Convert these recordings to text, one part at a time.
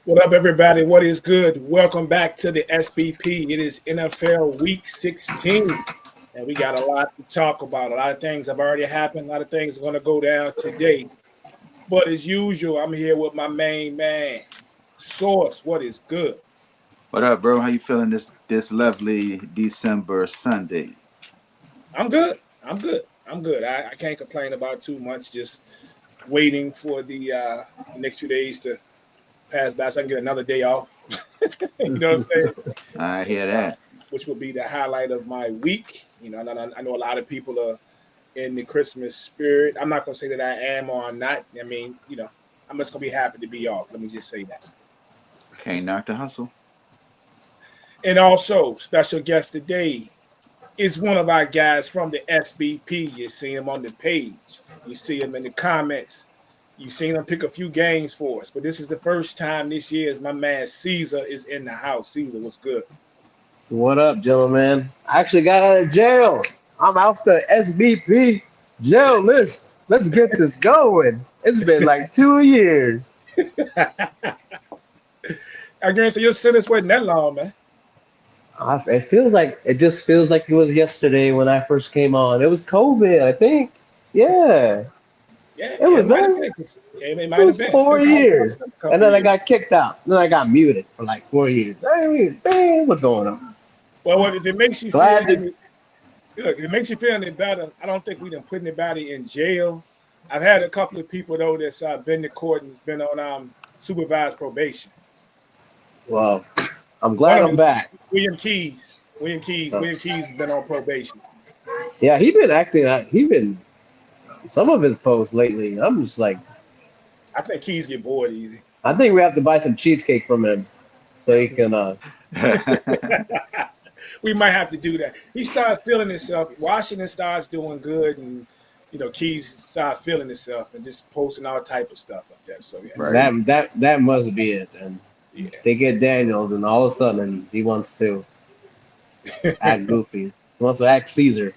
What up, everybody? What is good? Welcome back to the SBP. It is NFL Week 16, and we got a lot to talk about. A lot of things have already happened. A lot of things are going to go down today. But as usual, I'm here with my main man, Source. What is good? What up, bro? How you feeling this lovely December Sunday? I'm good. I'm good. I'm good. I can't complain about too much. Just waiting for the next few days to pass by so I can get another day off. You know what I'm saying? I hear that. Which will be the highlight of my week. You know, and I know a lot of people are in the Christmas spirit. I'm not going to say that I am or I'm not. I mean, I'm just going to be happy to be off. Let me just say that. Can't knock the hustle. And also, special guest today is one of our guys from the SBP. You see him on the page. You see him in the comments. You've seen him pick a few games for us. But this is the first time this year as my man Caesar is in the house. Caesar, what's good? What up, gentlemen? I actually got out of jail. I'm out the SBP jail list. Let's get this going. It's been like 2 years. I guarantee your sentence wasn't that long, man. It just feels like it was yesterday when I first came on. It was COVID, I think. Yeah, Yeah, it was it might have man. been. Yeah, it It might have was been. four years, A and couple of then I years. got kicked out. Then I got muted for like 4 years. I mean, dang, what's going on? Well, if it makes you feel Glad to. look, if it makes you feel any better, I don't think we done put anybody in jail. I've had a couple of people though that's been to court and has been on supervised probation. Well, I'm One glad of I'm them is back. William Keys. William Keys. Uh, William Keys has been on probation. yeah, he been acting. He been some of his posts lately. I'm just like, I think Keys get bored easy. I think we have to buy some cheesecake from him so he can. We might have to do that. He starts feeling himself. Washington starts doing good, and Keys starts feeling himself and just posting all type of stuff like that. So yeah, Right. That must be it. And yeah, they get Daniels, and all of a sudden he wants to act goofy. He wants to act Caesar.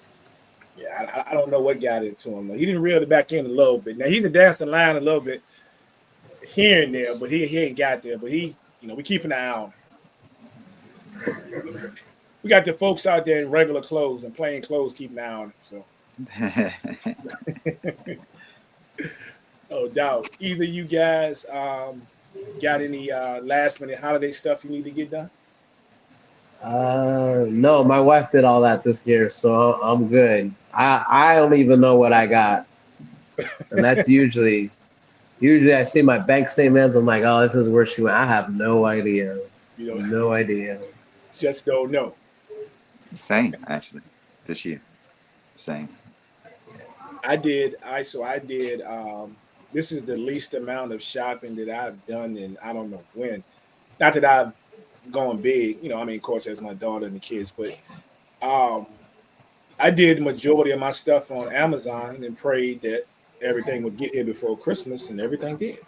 yeah. I don't know what got into him. He didn't reel it back in a little bit. Now he done danced the line a little bit here and there, but he ain't got there. But we keep an eye on him. We got the folks out there in regular clothes and plain clothes keeping an eye on him. So no doubt. Either you guys got any last minute holiday stuff you need to get done? No, my wife did all that this year, so I'm good. I don't even know what I got, and that's usually I see my bank statements. I'm like, oh, this is where she went. I have no idea. You know, No idea. just don't know. Same, actually, this year. Same. I did. This is the least amount of shopping that I've done in I don't know when. Not that I've gone big, I mean, of course, as my daughter and the kids, but um, I did the majority of my stuff on Amazon and prayed that everything would get here before Christmas, and everything did.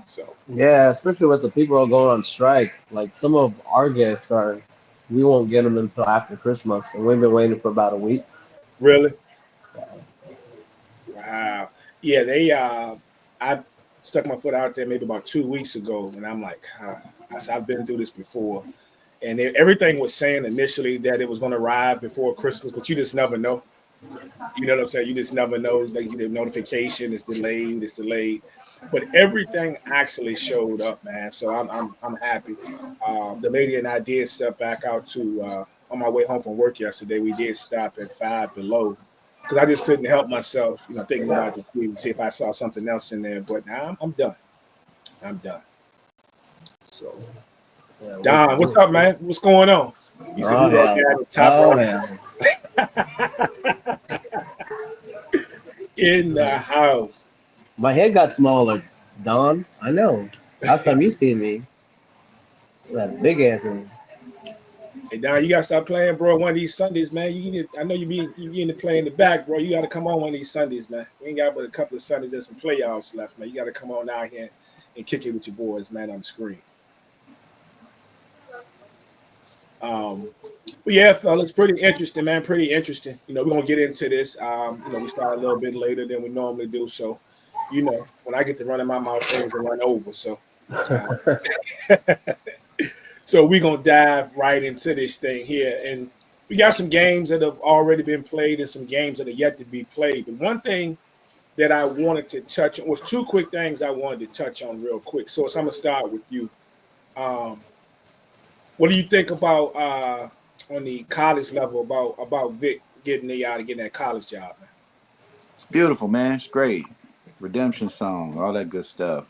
So, Yeah, especially with the people who are going on strike. Like some of our guests are, we won't get them until after Christmas, and we've been waiting for about a week. really, wow, yeah, I stuck my foot out there maybe about 2 weeks ago, and I'm like, I said, I've been through this before, and everything was saying initially that it was going to arrive before Christmas, but you just never know. You know what I'm saying? You just never know. Like the notification is delayed. It's delayed, but everything actually showed up, man. So I'm happy. The lady and I did step back out to on my way home from work yesterday. We did stop at Five Below because I just couldn't help myself, thinking about the tweet and see if I saw something else in there. But now I'm done. I'm done. So Yeah, Don, what's up, man? What's going on? You said oh you up hell, there at the top oh right hell. in the My, house. my head got smaller, Don. I know. Last time you seen me, that big ass one. Hey Don, you gotta stop playing, bro. One of these Sundays, man. I know you in the play in the back, bro. You gotta come on one of these Sundays, man. We ain't got but a couple of Sundays and some playoffs left, man. You gotta come on out here and kick it with your boys, man, on the screen. Um, but yeah, fellas, pretty interesting, man. Pretty interesting. We're gonna get into this. We start a little bit later than we normally do, so when I get to run in my mouth, things will run over. So So we're gonna dive right into this thing here, and we got some games that have already been played and some games that are yet to be played. But one thing that I wanted to touch on was two quick things I wanted to touch on real quick. So I'm gonna start with you. Um, what do you think about on the college level about Vic getting the getting that college job, man? It's beautiful, man. It's great. Redemption song, all that good stuff.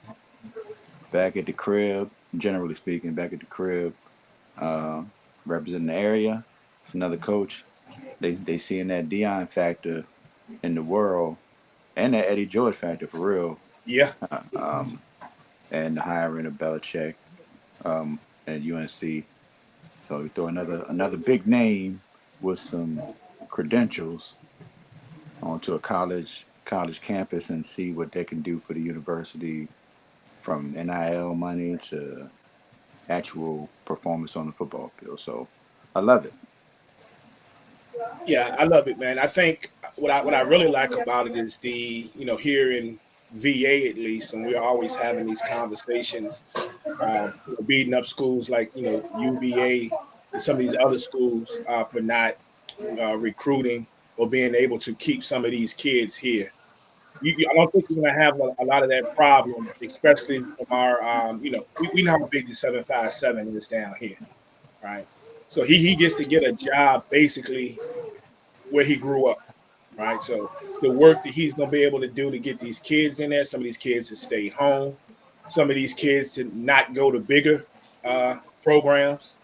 Back at the crib, generally speaking, back at the crib, uh, representing the area. It's another coach. They seeing that Dion factor in the world and that Eddie George factor for real. Yeah, Um, and the hiring of Belichick at UNC. So you throw another big name with some credentials onto a college campus and see what they can do for the university from NIL money to actual performance on the football field. So I love it. yeah, I love it, man. I think what I really like about it is the here in VA at least, and we're always having these conversations, beating up schools like UVA and some of these other schools for not recruiting or being able to keep some of these kids here. I don't think you're going to have a lot of that problem, especially from our, we know how big the 757 is down here, right? So he gets to get a job basically where he grew up, right? So the work that he's going to be able to do to get these kids in there, some of these kids to stay home, some of these kids to not go to bigger programs,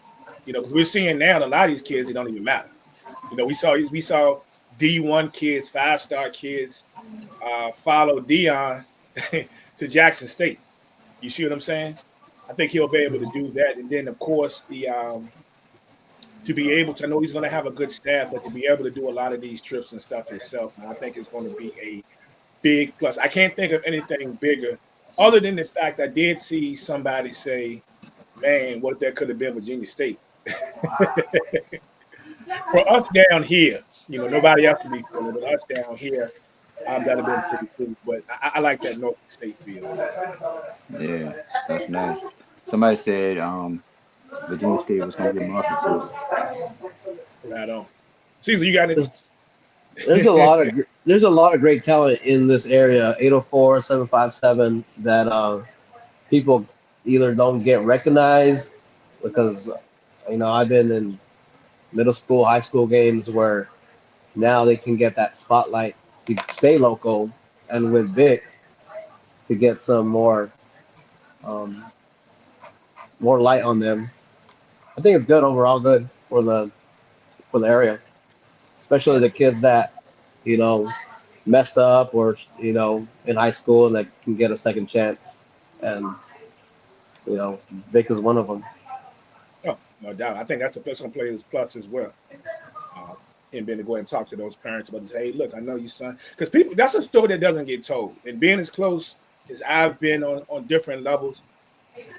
because we're seeing now a lot of these kids, it don't even matter. We saw D1 kids, 5-star kids follow Dion to Jackson State. You see what I'm saying? I think he'll be able to do that, and then of course the to be able to, I know he's going to have a good staff, but to be able to do a lot of these trips and stuff himself, and I think it's going to be a big plus. I can't think of anything bigger other than the fact I did see somebody say, "Man, what if that could have been Virginia State?" For us down here, nobody else would be feeling, but us down here, that'd have been pretty cool. But I like that Norfolk State feel. Yeah, that's nice. Somebody said Virginia State was going to get Marcus Bruce. Right on. Caesar, you got it. There's a lot of great talent in this area. 804, 757 that people either don't get recognized because I've been in middle school, high school games where now they can get that spotlight to stay local, and with Vic to get some um, more light on them. I think it's good overall, good for the area, especially Yeah, the kids that you know messed up or in high school and that can get a second chance, and Vic is one of them. oh, no doubt. I think that's gonna play his plus as well. Um, and then to go ahead and talk to those parents about this. Hey, look, I know you son, because people that's a story that doesn't get told. And being as close as I've been on different levels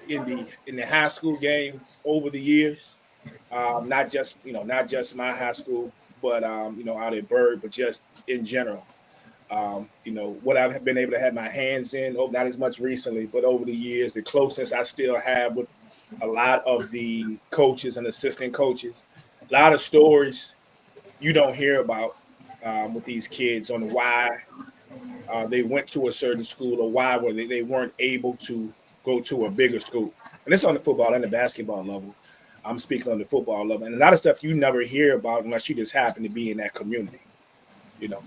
in the high school game over the years, not just my high school, but out at Bird, but just in general. What I've been able to have my hands in, not as much recently, but over the years, the closeness I still have with a lot of the coaches and assistant coaches, a lot of stories you don't hear about with these kids on why they went to a certain school or why were they weren't able to go to a bigger school. And it's on the football and the basketball level. I'm speaking on the football level. And a lot of stuff you never hear about unless you just happen to be in that community.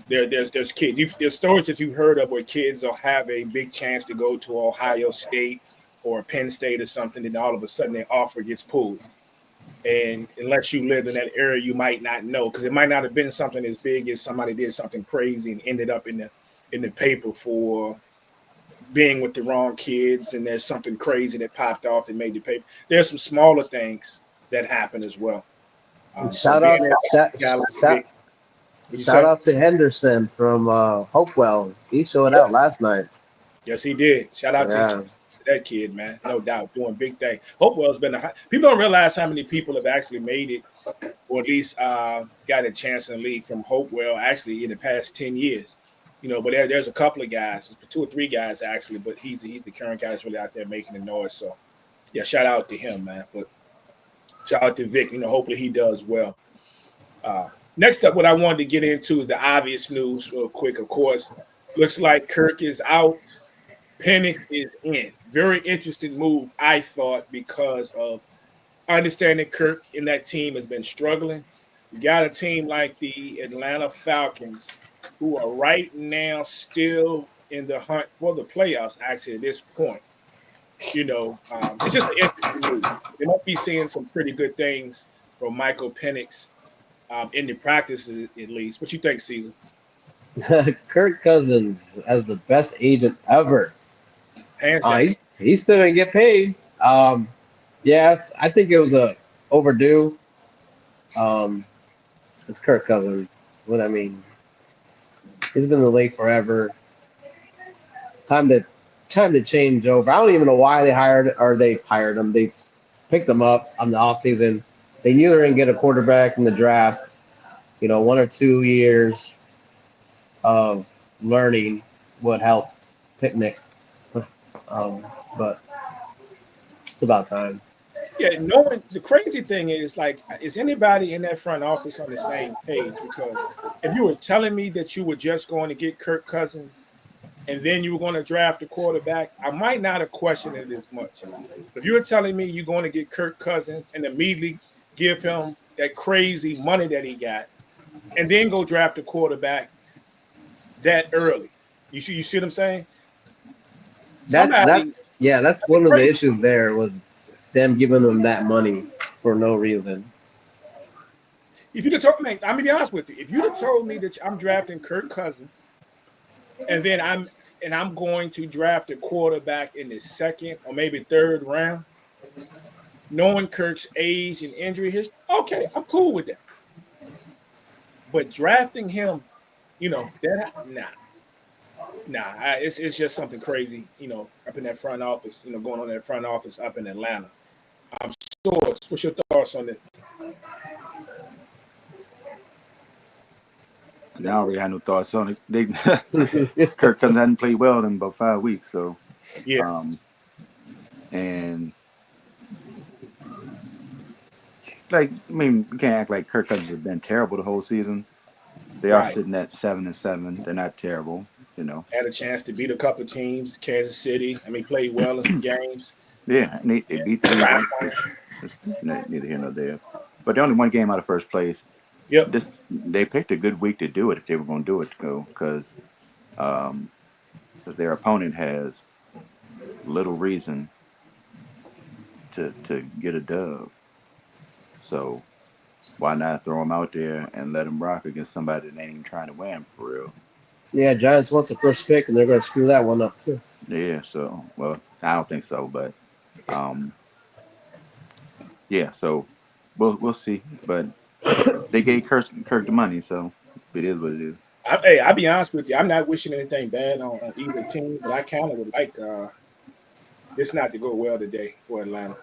There's kids. There's stories that you've heard of where kids will have a big chance to go to Ohio State or Penn State or something, and all of a sudden their offer gets pulled. And unless you live in that area, you might not know because it might not have been something as big as somebody did something crazy and ended up in the paper for being with the wrong kids, and there's something crazy that popped off that made the paper. There's some smaller things that happen as well. And So being a guy like Vic, what you shout say? out to Henderson from Hopewell. He showed Yeah, out last night. yes, he did. Shout out to Yeah, that kid, man. No doubt, doing big thing. Hopewell's been people don't realize how many people have actually made it, or at least got a chance in the league from Hopewell. Actually, in the past 10 years, But there's a couple of guys, 2 or 3 guys actually, but he's the current guy that's really out there making the noise. So yeah, shout out to him, man. But shout out to Vic. Hopefully he does well. Next up, what I wanted to get into is the obvious news, real quick. Of course, looks like Kirk is out. Penix is in. Very interesting move, I thought, because of understanding Kirk and that team has been struggling. You got a team like the Atlanta Falcons, who are right now still in the hunt for the playoffs, actually, at this point. It's just an interesting move. They must be seeing some pretty good things from Michael Penix in the practices, at least. What you think, Caesar? Kirk Cousins as the best agent ever. Hands down. He's still gonna get paid. Yeah, I think it was overdue. It's Kirk Cousins. What I mean, he's been in the league forever. Time to change over. I don't even know why they hired him. They picked him up on the offseason. They knew they were gonna get a quarterback in the draft. 1 or 2 years of learning would help Picnic. But it's about time. Yeah, the crazy thing is anybody in that front office on the same page? Because if you were telling me that you were just going to get Kirk Cousins and then you were going to draft a quarterback, I might not have questioned it as much. But if you were telling me you're going to get Kirk Cousins and immediately give him that crazy money that he got and then go draft a quarterback that early, you see what I'm saying? That's one of the issues there was them giving them that money for no reason. If you'd have told me, I'm gonna be honest with you, if you'd have told me that I'm drafting Kirk Cousins and then I'm going to draft a quarterback in the 2nd or maybe 3rd round, knowing Kirk's age and injury history, okay, I'm cool with that. But drafting him, it's just something crazy, up in that front office, going on in that front office up in Atlanta. What's your thoughts on this? I don't really have no thoughts on it. Kirk Cousins hadn't played well in about 5 weeks, so yeah. And we can't act like Kirk Cousins has been terrible the whole season. They are sitting at 7-7. They're not terrible, Had a chance to beat a couple of teams, Kansas City. Played well in some games. Yeah, and they beat the neither here nor there. But they only one game out of first place. Yep. They picked a good week to do it if they were going to do it, because their opponent has little reason to get a dub. So why not throw them out there and let them rock against somebody that ain't even trying to win for real? Yeah, Giants wants the first pick, and they're going to screw that one up too. Yeah, so I don't think so, but yeah, so we'll see. But they gave Kirk the money, so it is what it is. I'll be honest with you. I'm not wishing anything bad on either team, but I kind of would like this not to go well today for Atlanta.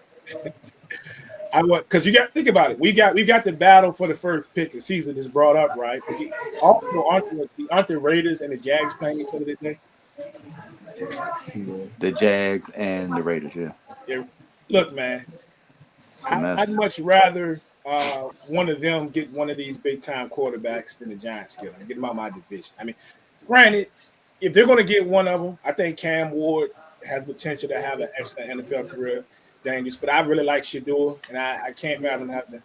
Because you got to think about it. We got the battle for the first pick the season is brought up, right? But also aren't the Raiders and the Jags playing each other today? The Jags and the Raiders, yeah. Look, man, I'd much rather one of them get one of these big time quarterbacks than the Giants get them. Get them out of my division. Granted, if they're going to get one of them, I think Cam Ward has potential to have an excellent NFL career. Dangerous, but I really like Shador, and I can't fathom having to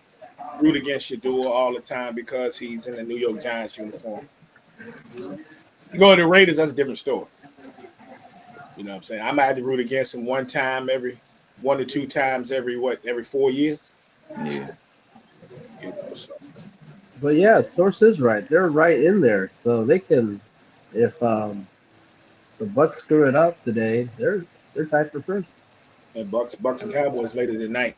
root against Shador all the time because he's in the New York Giants uniform. So, you go to the Raiders, that's a different story. You know what I'm saying? I might have to root against him 1 to 2 times every 4 years. Yeah. So. But yeah, source is right. They're right in there, so they can. If the Bucs screw it up today, they're tied for first. And Bucs and Cowboys later tonight.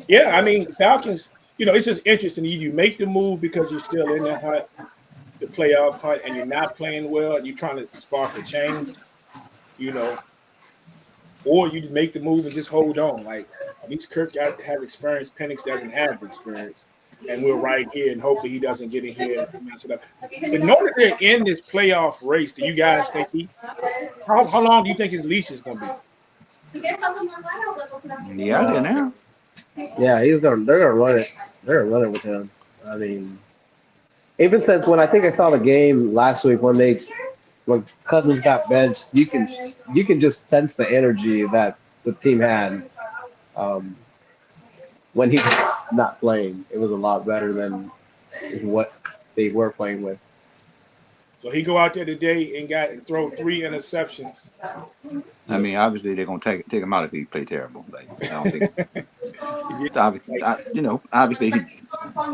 Yeah, Falcons. It's just interesting. You make the move because you're still in the hunt, the playoff hunt, and you're not playing well, and you're trying to spark a change. Or you make the move and just hold on. Like at least Kirk has experience. Penix doesn't have the experience. and we're right here, and hopefully he doesn't get in here and mess it up. In order to end this playoff race, do you guys think how long do you think his leash is going to be? Yeah, there now. Yeah, they're gonna run it. They're gonna run it with him. I mean, even since when I think I saw the game last week when Cousins got benched, you can just sense the energy that the team had um, when he was not playing. It was a lot better than what they were playing with. So he go out there today and throw 3 interceptions. I mean, obviously they're gonna take him out if he play terrible. Like I don't think, Yeah, like, obviously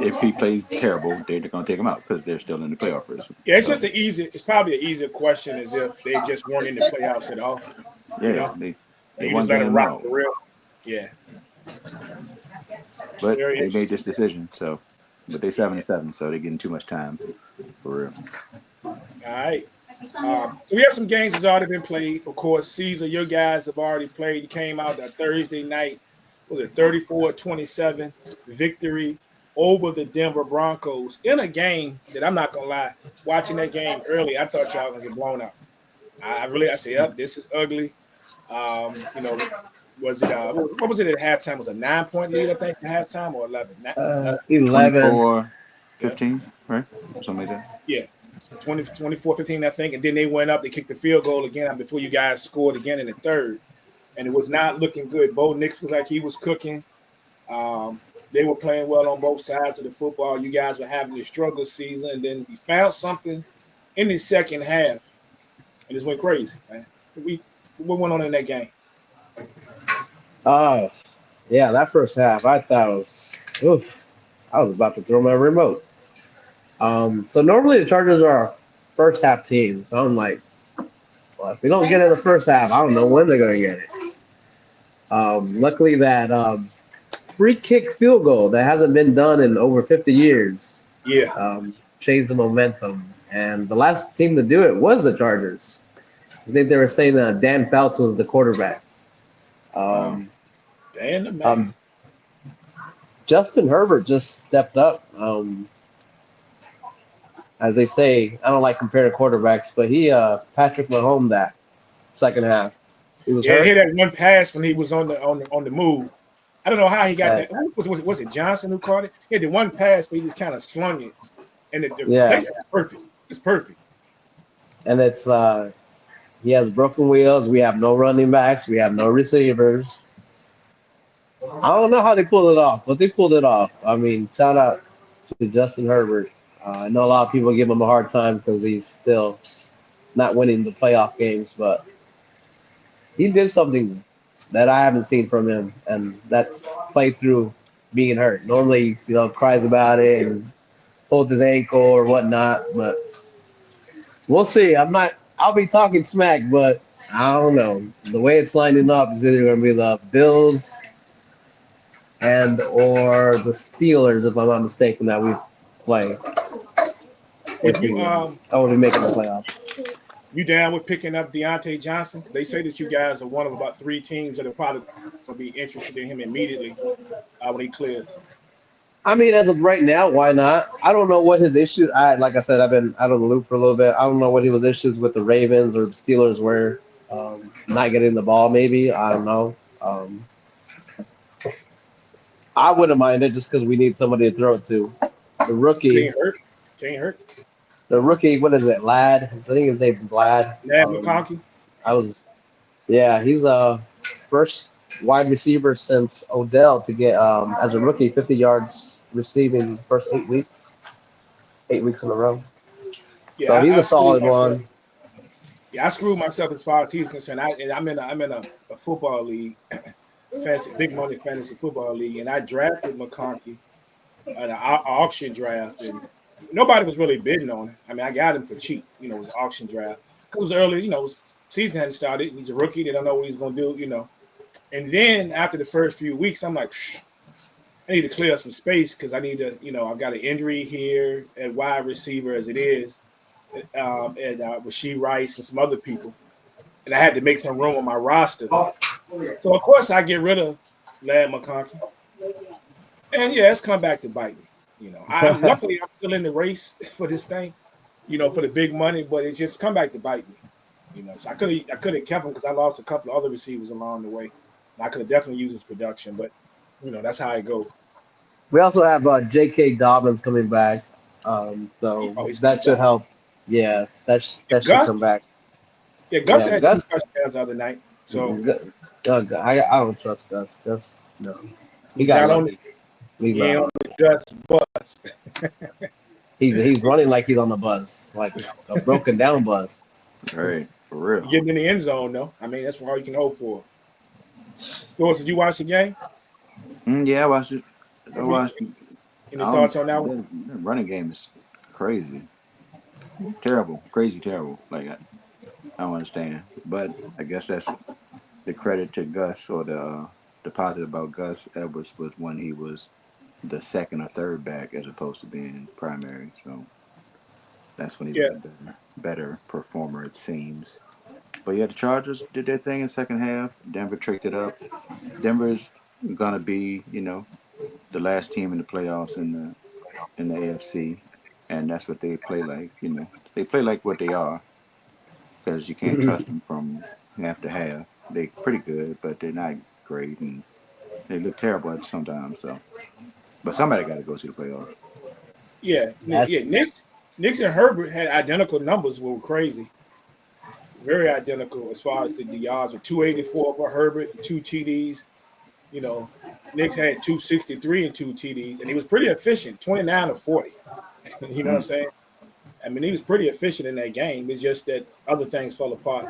if he plays terrible, they're gonna take him out because they're still in the playoff race. yeah, it's So just it's probably an easier question as if they just weren't in the playoffs at all, you yeah, know, they and you just one let them game rock out, for real. Yeah, but very they made interesting. this decision. So, but they Yeah. 7-7, so they're getting too much time for real. All right. So we have some games that's already been played. Of course, Caesar, your guys have already played. You came out that Thursday night. Was it 34-27 victory over the Denver Broncos in a game that I'm not gonna lie. Watching that game early, I thought y'all were gonna get blown out. I said, yep, this is ugly. You know, was it what was it at halftime? It was a 9-point lead, I think, at halftime or 11. 11. Yeah, 24-15, right? Something like that. yeah. 24-15, I think. And then they went up, they kicked the field goal again before you guys scored again in the third. And it was not looking good. Bo Nix looked like he was cooking. They were playing well on both sides of the football. You guys were having a struggle season. And then we found something in the second half. And it went crazy, man. What went on in that game? Oh, yeah, that first half I thought was oof. I was about to throw my remote. So normally the Chargers are a first half team. So I'm like, well, if we don't get it in the first half, I don't know when they're gonna get it. Luckily that free kick field goal that hasn't been done in over 50 years Yeah. changed the momentum. And the last team to do it was the Chargers. I think they were saying Dan Fouts was the quarterback. Wow. Um, Damn the man. um, Justin Herbert just stepped up. As they say, I don't like comparing quarterbacks, but he Patrick Mahomes that second half. He was Yeah, he hurt. had that one pass when he was on the move. I don't know how he got Uh, that. Was it Johnson who caught it? He had the one pass where he just kind of slung it, and the yeah, placement was perfect. It's perfect. and it's he has broken wheels. We have no running backs. We have no receivers. I don't know how they pulled it off, but they pulled it off. I mean, shout out to Justin Herbert. I know a lot of people give him a hard time because he's still not winning the playoff games, but he did something that I haven't seen from him, and that's play through being hurt. Normally, cries about it and holds his ankle or whatnot, but we'll see. I'll be talking smack, but I don't know. The way it's lining up is either going to be the Bills and or the Steelers, if I'm not mistaken, that we play Would if you we I will be making the playoffs. you down with picking up Deontay Johnson? 'Cause they say that you guys are one of about 3 teams that are probably going to be interested in him immediately when he clears. I mean, as of right now, why not? I don't know what his issue. Like I said, I've been out of the loop for a little bit. I don't know what he was issues with the Ravens or the Steelers were not getting the ball. Maybe I don't know. I wouldn't mind it just because we need somebody to throw it to. The rookie, Can't hurt. Can't hurt. the rookie, what is it, Lad? I think his name's Vlad. Lad McConkey. I was, yeah, he's first wide receiver since Odell to get as a rookie 50 yards receiving first 8 weeks, 8 weeks in a row. So Yeah, he's I a screwed solid myself. one. Yeah, I screwed myself as far as he's concerned. I'm in a football league, fantasy big money fantasy football league, and I drafted McConkey at an auction draft, and nobody was really bidding on him. I mean, I got him for cheap. It was an auction draft because it was early. Season hadn't started. He's a rookie. They don't know what he's going to do. And then after the first few weeks, I'm like, I need to clear up some space because I need to. I've got an injury here at wide receiver as it is, and Rasheed Rice and some other people, and I had to make some room on my roster. So of course I get rid of Lad McConkey, and yeah, it's come back to bite me. I'm luckily I'm still in the race for this thing, for the big money, but it just come back to bite me. So I could have kept him because I lost a couple of other receivers along the way. And I could have definitely used his production, but that's how it goes. We also have J.K. Dobbins coming back, so He's coming that should back. help. Yeah, Yeah, that should Gus. come back. Yeah, Gus Yeah, had two Gus. touchdowns the other night, so I don't trust Gus. Gus, no, he he's got not on. lucky. He's He ain't not. on the Gus bus. He's running like he's on the bus, like a broken down bus. Right, for real. He getting in the end zone though. I mean, that's all you can hope for. So, did you watch the game? Yeah, I watched it. I What were you- watched. Any thoughts on that one? The running game is crazy, terrible, crazy, terrible. Like I don't understand, but I guess that's the credit to Gus or the positive about Gus Edwards was when he was the second or third back as opposed to being primary. So that's when he was Yeah, a better performer, it seems. But yeah, the Chargers did their thing in the second half. Denver tricked it up. Denver's gonna be, the last team in the playoffs in the AFC, and that's what they play like. They play like what they are because you can't trust them from half to half. They're pretty good, but they're not great, and they look terrible at sometimes. So, but somebody got to go to the playoffs. yeah. That's Knicks and Herbert had identical numbers, which were crazy, very identical as far as the yards. Were 284 for Herbert, and two TDs. You know, Knicks had 263 and two TDs, and he was pretty efficient, 29 to 40. You know what I'm Mm. saying? I mean, he was pretty efficient in that game. It's just that other things fell apart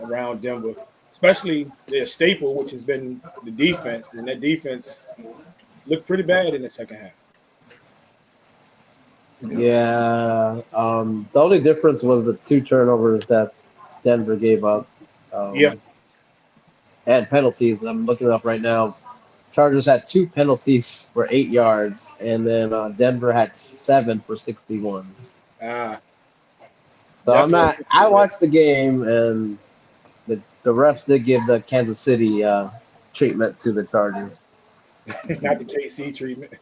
around Denver, especially their staple, which has been the defense, and that defense looked pretty bad in the second half. Yep. yeah. The only difference was the two turnovers that Denver gave up. Yeah, Um, and penalties. I'm looking it up right now. Chargers had two penalties for 8 yards, and then Denver had seven for 61. uh, So I'm definitely. not. I watched the game, and the refs did give the Kansas City treatment to the Chargers. Not the KC treatment.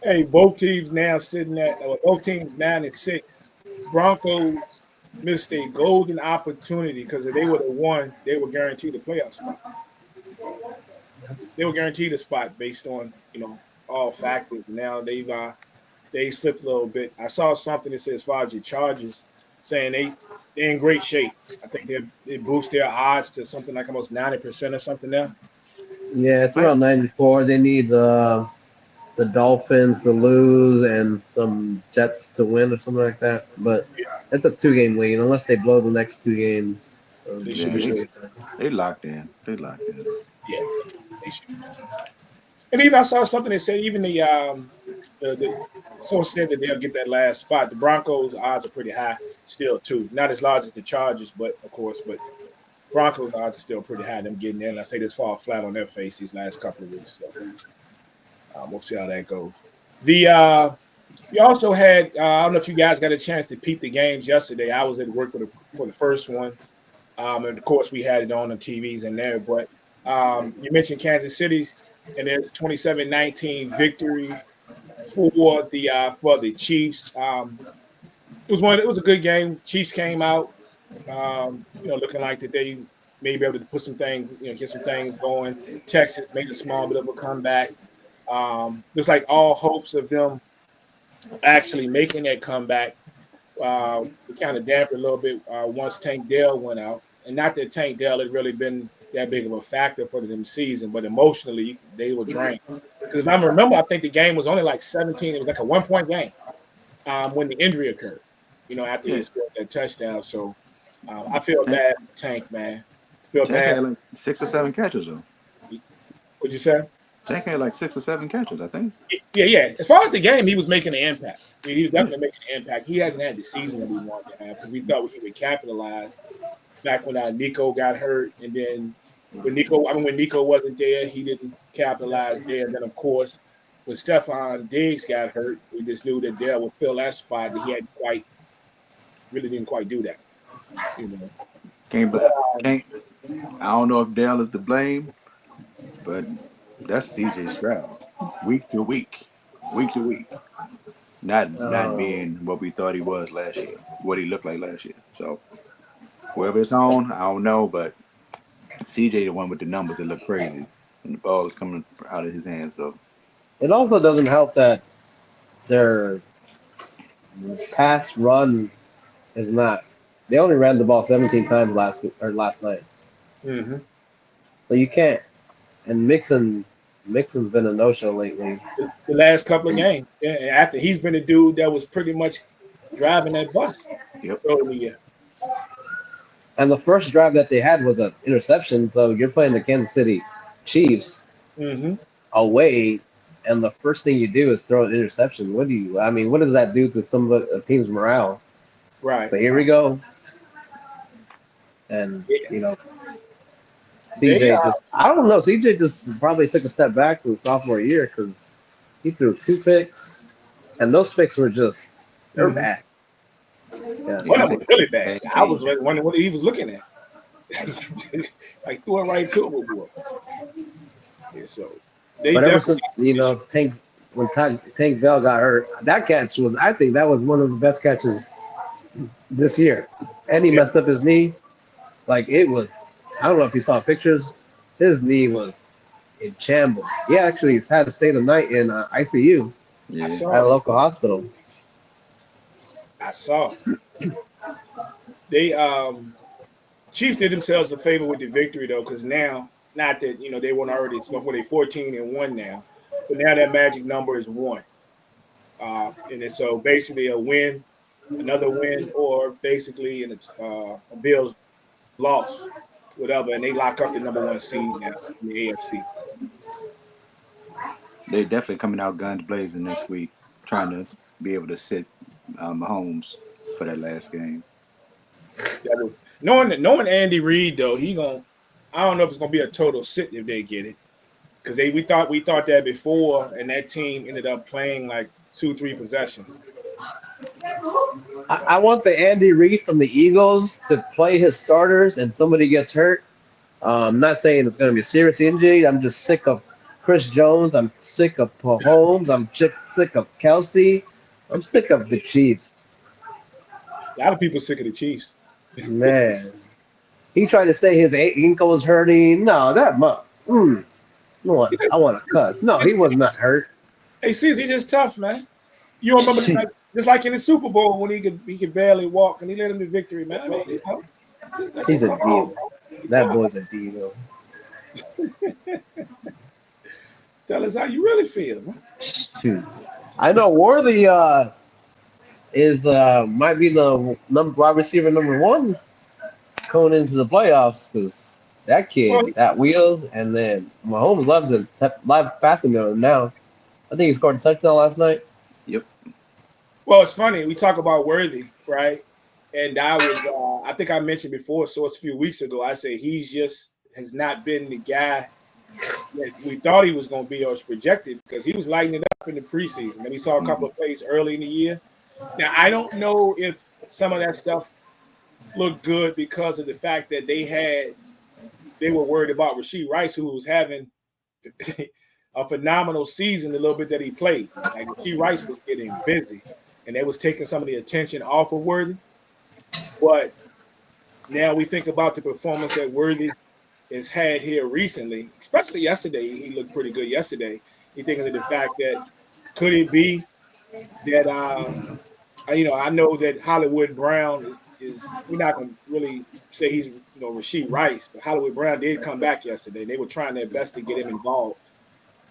Hey, both teams now sitting at both teams 9-6. Broncos missed a golden opportunity because if they would have won, they were guaranteed a playoff spot. They were guaranteed a spot based on all factors. Now they slipped a little bit. I saw something that says as far as your Chargers saying they're in great shape. I think they boost their odds to something like almost 90% or something now. Yeah, it's Play- around 94. They need the Dolphins to lose and some Jets to win or something like that. But it's a 2 game lead unless they blow the next 2 games. They should Yeah, They be should good. be fine. they locked in. They locked in. Yeah, they should. And even I saw something that said even the source said that they'll get that last spot. The Broncos odds are pretty high still too. Not as large as the Chargers, but of course, but Broncos odds are still pretty high. Them getting there, and I say this fall flat on their face these last couple of weeks. So we'll see how that goes. The We also had I don't know if you guys got a chance to peep the games yesterday. I was at work for the first one, and of course we had it on the TVs in there. But you mentioned Kansas City and their 27-19 victory for the Chiefs. It was a good game. Chiefs came out, looking like that they may be able to put some things, get some things going. Texas made a small bit of a comeback. Looks like all hopes of them actually making that comeback it kind of dampened a little bit once Tank Dell went out. And not that Tank Dell had really been that big of a factor for them season, but emotionally they were drained. Because if I remember, I think the game was only like 17. It was like a 1 point game when the injury occurred. After he Yeah, scored that touchdown. So I feel Tank, bad for Tank, man. I feel Tank bad. had like 6 or 7 catches though. What'd you say? Tank had like 6 or 7 catches, I think. Yeah. As far as the game, he was making an impact. I mean, he was Yeah, definitely making an impact. He hasn't had the season that we wanted to have because we thought he would capitalize back when Nico got hurt, and then when Nico wasn't there, he didn't capitalize there. And then of course, when Stephon Diggs got hurt, we just knew that Dale would fill that spot, and he hadn't really didn't quite do that. You know, can't, but can't. I don't know if Dell is to blame, but That's CJ Stroud, week to week, week to week. Not Oh, being what we thought he was last year, what he looked like last year. So whoever it's on, I don't know, but CJ the one with the numbers that look crazy, and the ball is coming out of his hands. So it also doesn't help that their pass run is not. They only ran the ball 17 times last night, Mm-hmm. so you can't. And Mixon's been a no-show lately. The last couple of And games, yeah, and after he's been a dude that was pretty much driving that bus yep, early in the year. and the first drive that they had was an interception. So you're playing the Kansas City Chiefs Mm-hmm. away, and the first thing you do is throw an interception. What do you? I mean, what does that do to some of the team's morale? Right. But here we go, and Yeah. They CJ just I don't know. CJ just probably took a step back from the sophomore year because he threw 2 picks, and those picks were just they're mm-hmm. bad. Yeah. yeah, One he's of them had was really a bad. bad I was game. wondering what he was looking at. Like threw it right to him, boy. Yeah, so they But ever definitely since Tank when Tank Bell got hurt, that catch was I think that was one of the best catches this year. And he yeah, messed up his knee. Like it was I don't know if you saw pictures. His knee was in shambles. He actually had to stay the night in ICU I Yeah, at saw a it. local hospital. I saw it. They Chiefs did themselves a favor with the victory though, because now not that they weren't already what they 14-1 now, but now that magic number is one. And it's so basically a win, another win, or basically a Bills loss, whatever, and they lock up the number one seed now in the AFC. they're definitely coming out guns blazing next week, trying to be able to sit Mahomes for that last game. That was, knowing Andy Reid though, he gonna I don't know if it's gonna be a total sit if they get it because we thought that before, and that team ended up playing like 2-3 possessions. I want the Andy Reid from the Eagles to play his starters and somebody gets hurt. I'm not saying it's going to be a serious injury. I'm just sick of Chris Jones. I'm sick of Mahomes. I'm sick of Kelsey. I'm sick of the Chiefs. A lot of people sick of the Chiefs. Man, he tried to say his ankle was hurting. No, that much. I want to cuss. No, he was not hurt. Hey, Caesar, he's just tough, man. You don't remember like, just like in the Super Bowl when he could barely walk and he led him to victory, man. I mean, that's He's just a Mahomes, diva. bro. He That tough. boy's a diva. Tell us how you really feel, man. Shoot. I know Worthy is might be the wide receiver number one going into the playoffs because that Well, kid got wheels, and then Mahomes loves him. Live passing him now. I think he scored a touchdown last night. Yep, well, it's funny. We talk about Worthy, right? And I think I mentioned before, so it's a few weeks ago. I say he's just has not been the guy that we thought he was going to be or was projected because he was lighting it up in the preseason. And we saw a couple hmm of plays early in the year. Now, I don't know if some of that stuff looked good because of the fact that they were worried about Rashee Rice, who was having a phenomenal season, the little bit that he played. Like Rashee Rice was getting busy, and they was taking some of the attention off of Worthy. But now we think about the performance that Worthy has had here recently, especially yesterday. He looked pretty good yesterday. You thinking of the fact that could it be that I know that Hollywood Brown is we're not gonna really say he's Rashee Rice, but Hollywood Brown did come back yesterday. They were trying their best to get him involved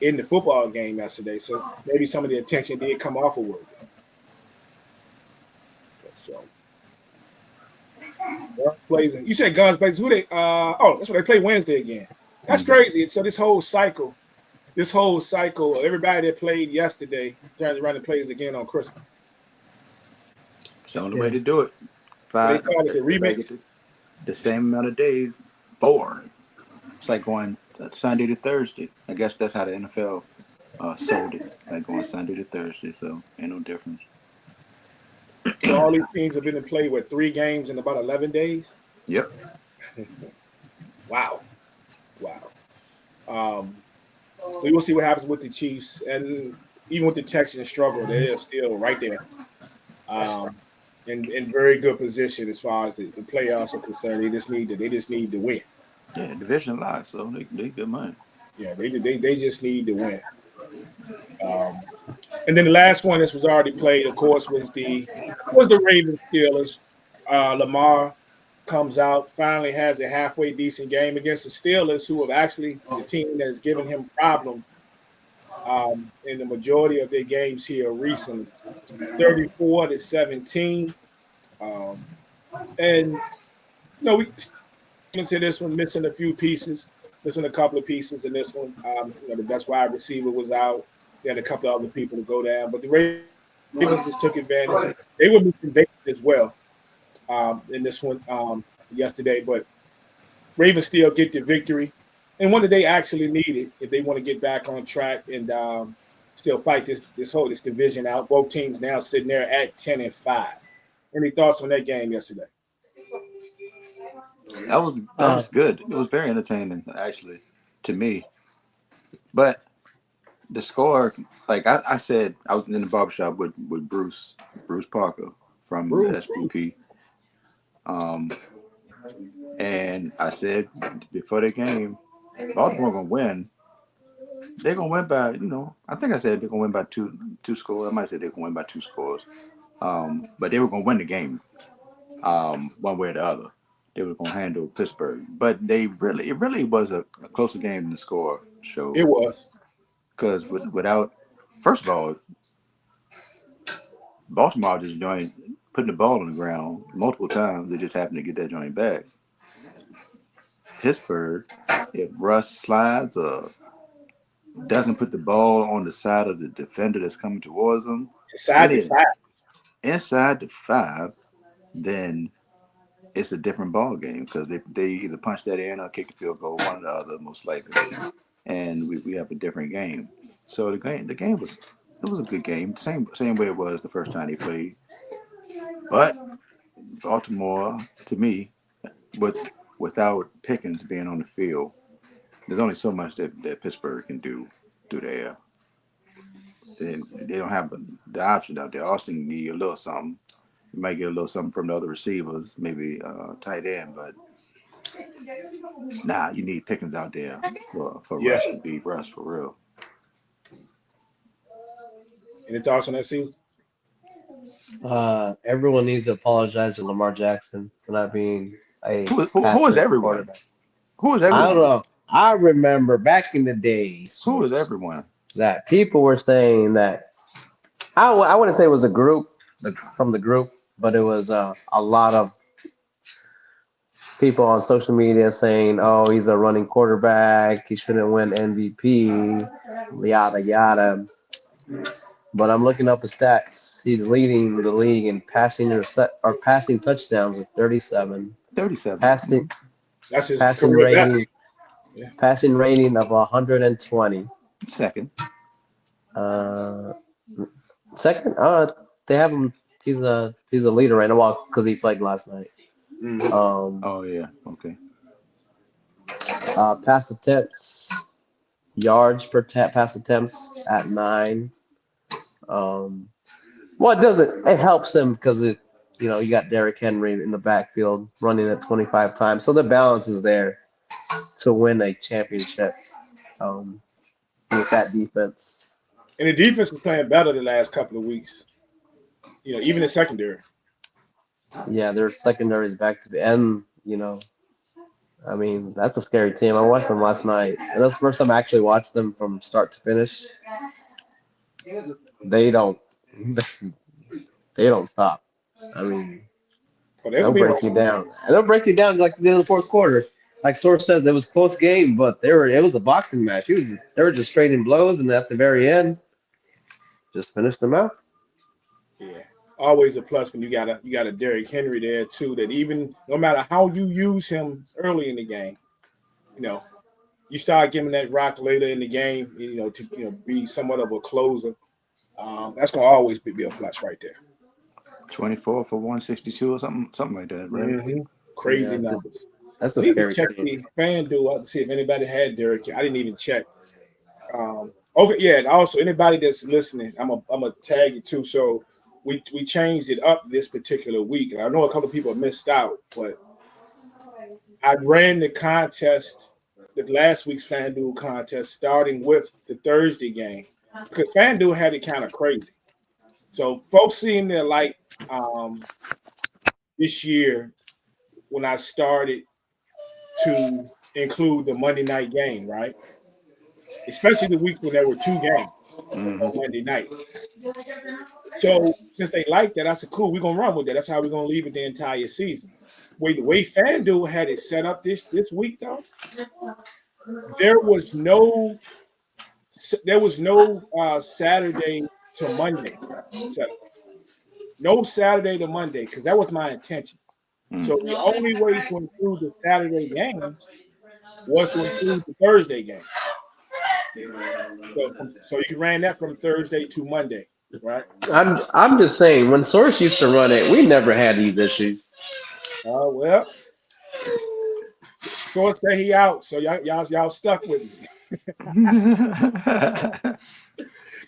in the football game yesterday. So maybe some of the attention did come off of Worthy. So blazing. You said guns blazing. Who they? That's what they play Wednesday again. That's hmm crazy. So this whole cycle of everybody that played yesterday turns around and plays again on Christmas. it's the only way Yeah. to do it. What they Five, call it the everybody get remix. the same amount of days. 4. It's like going Sunday to Thursday. I guess that's how the NFL sold it. Like going Sunday to Thursday. So ain't no difference. So all these teams have been to play with 3 games in about 11 days. Yep. Wow, wow. Um, So we will see what happens with the Chiefs, and even with the Texans struggle, they're still right there, in very good position as far as the playoffs are concerned. They just need to win. Yeah, division lock, so they good money. Yeah, they just need to win. Um, and then the last one, this was already played, of course, was the Ravens Steelers. Lamar comes out, finally has a halfway decent game against the Steelers, who have actually the team that has given him problems in the majority of their games here recently. 34-17. Um, and we into this one missing a few pieces, missing a couple of pieces in this one. The best wide receiver was out. They had a couple of other people to go down, but the Ravens just took advantage. They were missing Bateman as well in this one yesterday, but Ravens still get the victory, and one that they actually needed if they want to get back on track and still fight this division out. Both teams now sitting there at 10-5. Any thoughts on that game yesterday? That was good. It was very entertaining, actually, to me. But the score, like I said, I was in the barbershop with Bruce Parker from SPP. And I said before the game, Baltimore gonna win. They're gonna win by, I think I said they're gonna win by two scores. I might say they're gonna win by 2 scores. But they were gonna win the game, one way or the other. They were gonna handle Pittsburgh. But it really was a closer game than the score showed. It was. Because without, first of all, Baltimore just putting the ball on the ground multiple times. They just happened to get that joint back. Pittsburgh, if Russ slides or doesn't put the ball on the side of the defender that's coming towards them, inside the 5, then it's a different ball game because they either punch that in or kick a field goal, one or the other, most likely, and we have a different game. So the game was a good game, same way it was the first time they played. But Baltimore, to me, without Pickens being on the field, there's only so much that Pittsburgh can do there. They don't have the option out there. Austin need a little something. You might get a little something from the other receivers, maybe tight end, but you need Pickens out there for Russ to beat Russ for real. Any thoughts on that, season? Everyone needs to apologize to Lamar Jackson for not being a who is everyone? Who is everyone? I don't know. I remember back in the days. Who is everyone? That people were saying that I wouldn't say it was a group from the group, but it was a lot of people on social media saying, "Oh, he's a running quarterback. He shouldn't win MVP." Yada yada. But I'm looking up his stats. He's leading the league in passing touchdowns with 37. 37. That's his passing rating. Yeah. Passing rating of 120. Second. Second. They have him. He's a leader right now. Because he played last night. Oh yeah. Okay. Pass attempts, yards per pass attempts at 9. Well, it helps him because you got Derrick Henry in the backfield running at 25 times, so the balance is there to win a championship with that defense. And the defense is playing better the last couple of weeks. Even the secondary. Yeah, their secondary is back to the end. I mean, that's a scary team. I watched them last night, and that's the first time I actually watched them from start to finish. They don't stop. I mean, they'll break you down. And they'll break you down like the end of the fourth quarter. Like Source says, it was a close game, but it was a boxing match. They were just trading blows, and at the very end, just finished them out. Yeah, always a plus when you got a Derrick Henry there too. That even no matter how you use him early in the game, you start giving that rock later in the game, to be somewhat of a closer. That's gonna always be a plus right there. 24 for 162 or something like that, right? Mm-hmm. Crazy numbers. That's a scary check the FanDuel to see if anybody had Derrick. I didn't even check Okay, yeah, and also anybody that's listening, I'm a tag you too. So we changed it up this particular week, and I know a couple of people missed out, but I ran the contest, the last week's FanDuel contest, starting with the Thursday game because FanDuel had it kind of crazy. So folks seem to like um, this year when I started to include the Monday night game, right? Especially the weeks when there were two games on Mm-hmm. Monday night. So since they like that, I said, cool, we're gonna run with that. That's how we're gonna leave it the entire season. Wait, the way FanDuel had it set up this week though, there was no Saturday to Monday setup. No Saturday to Monday, because that was my intention. So the only way to include the Saturday games was to include the Thursday game. So you ran that from Thursday to Monday, right? I'm just saying, when Source used to run it, we never had these issues. Well, so say he out. So y'all stuck with me. Mm-hmm.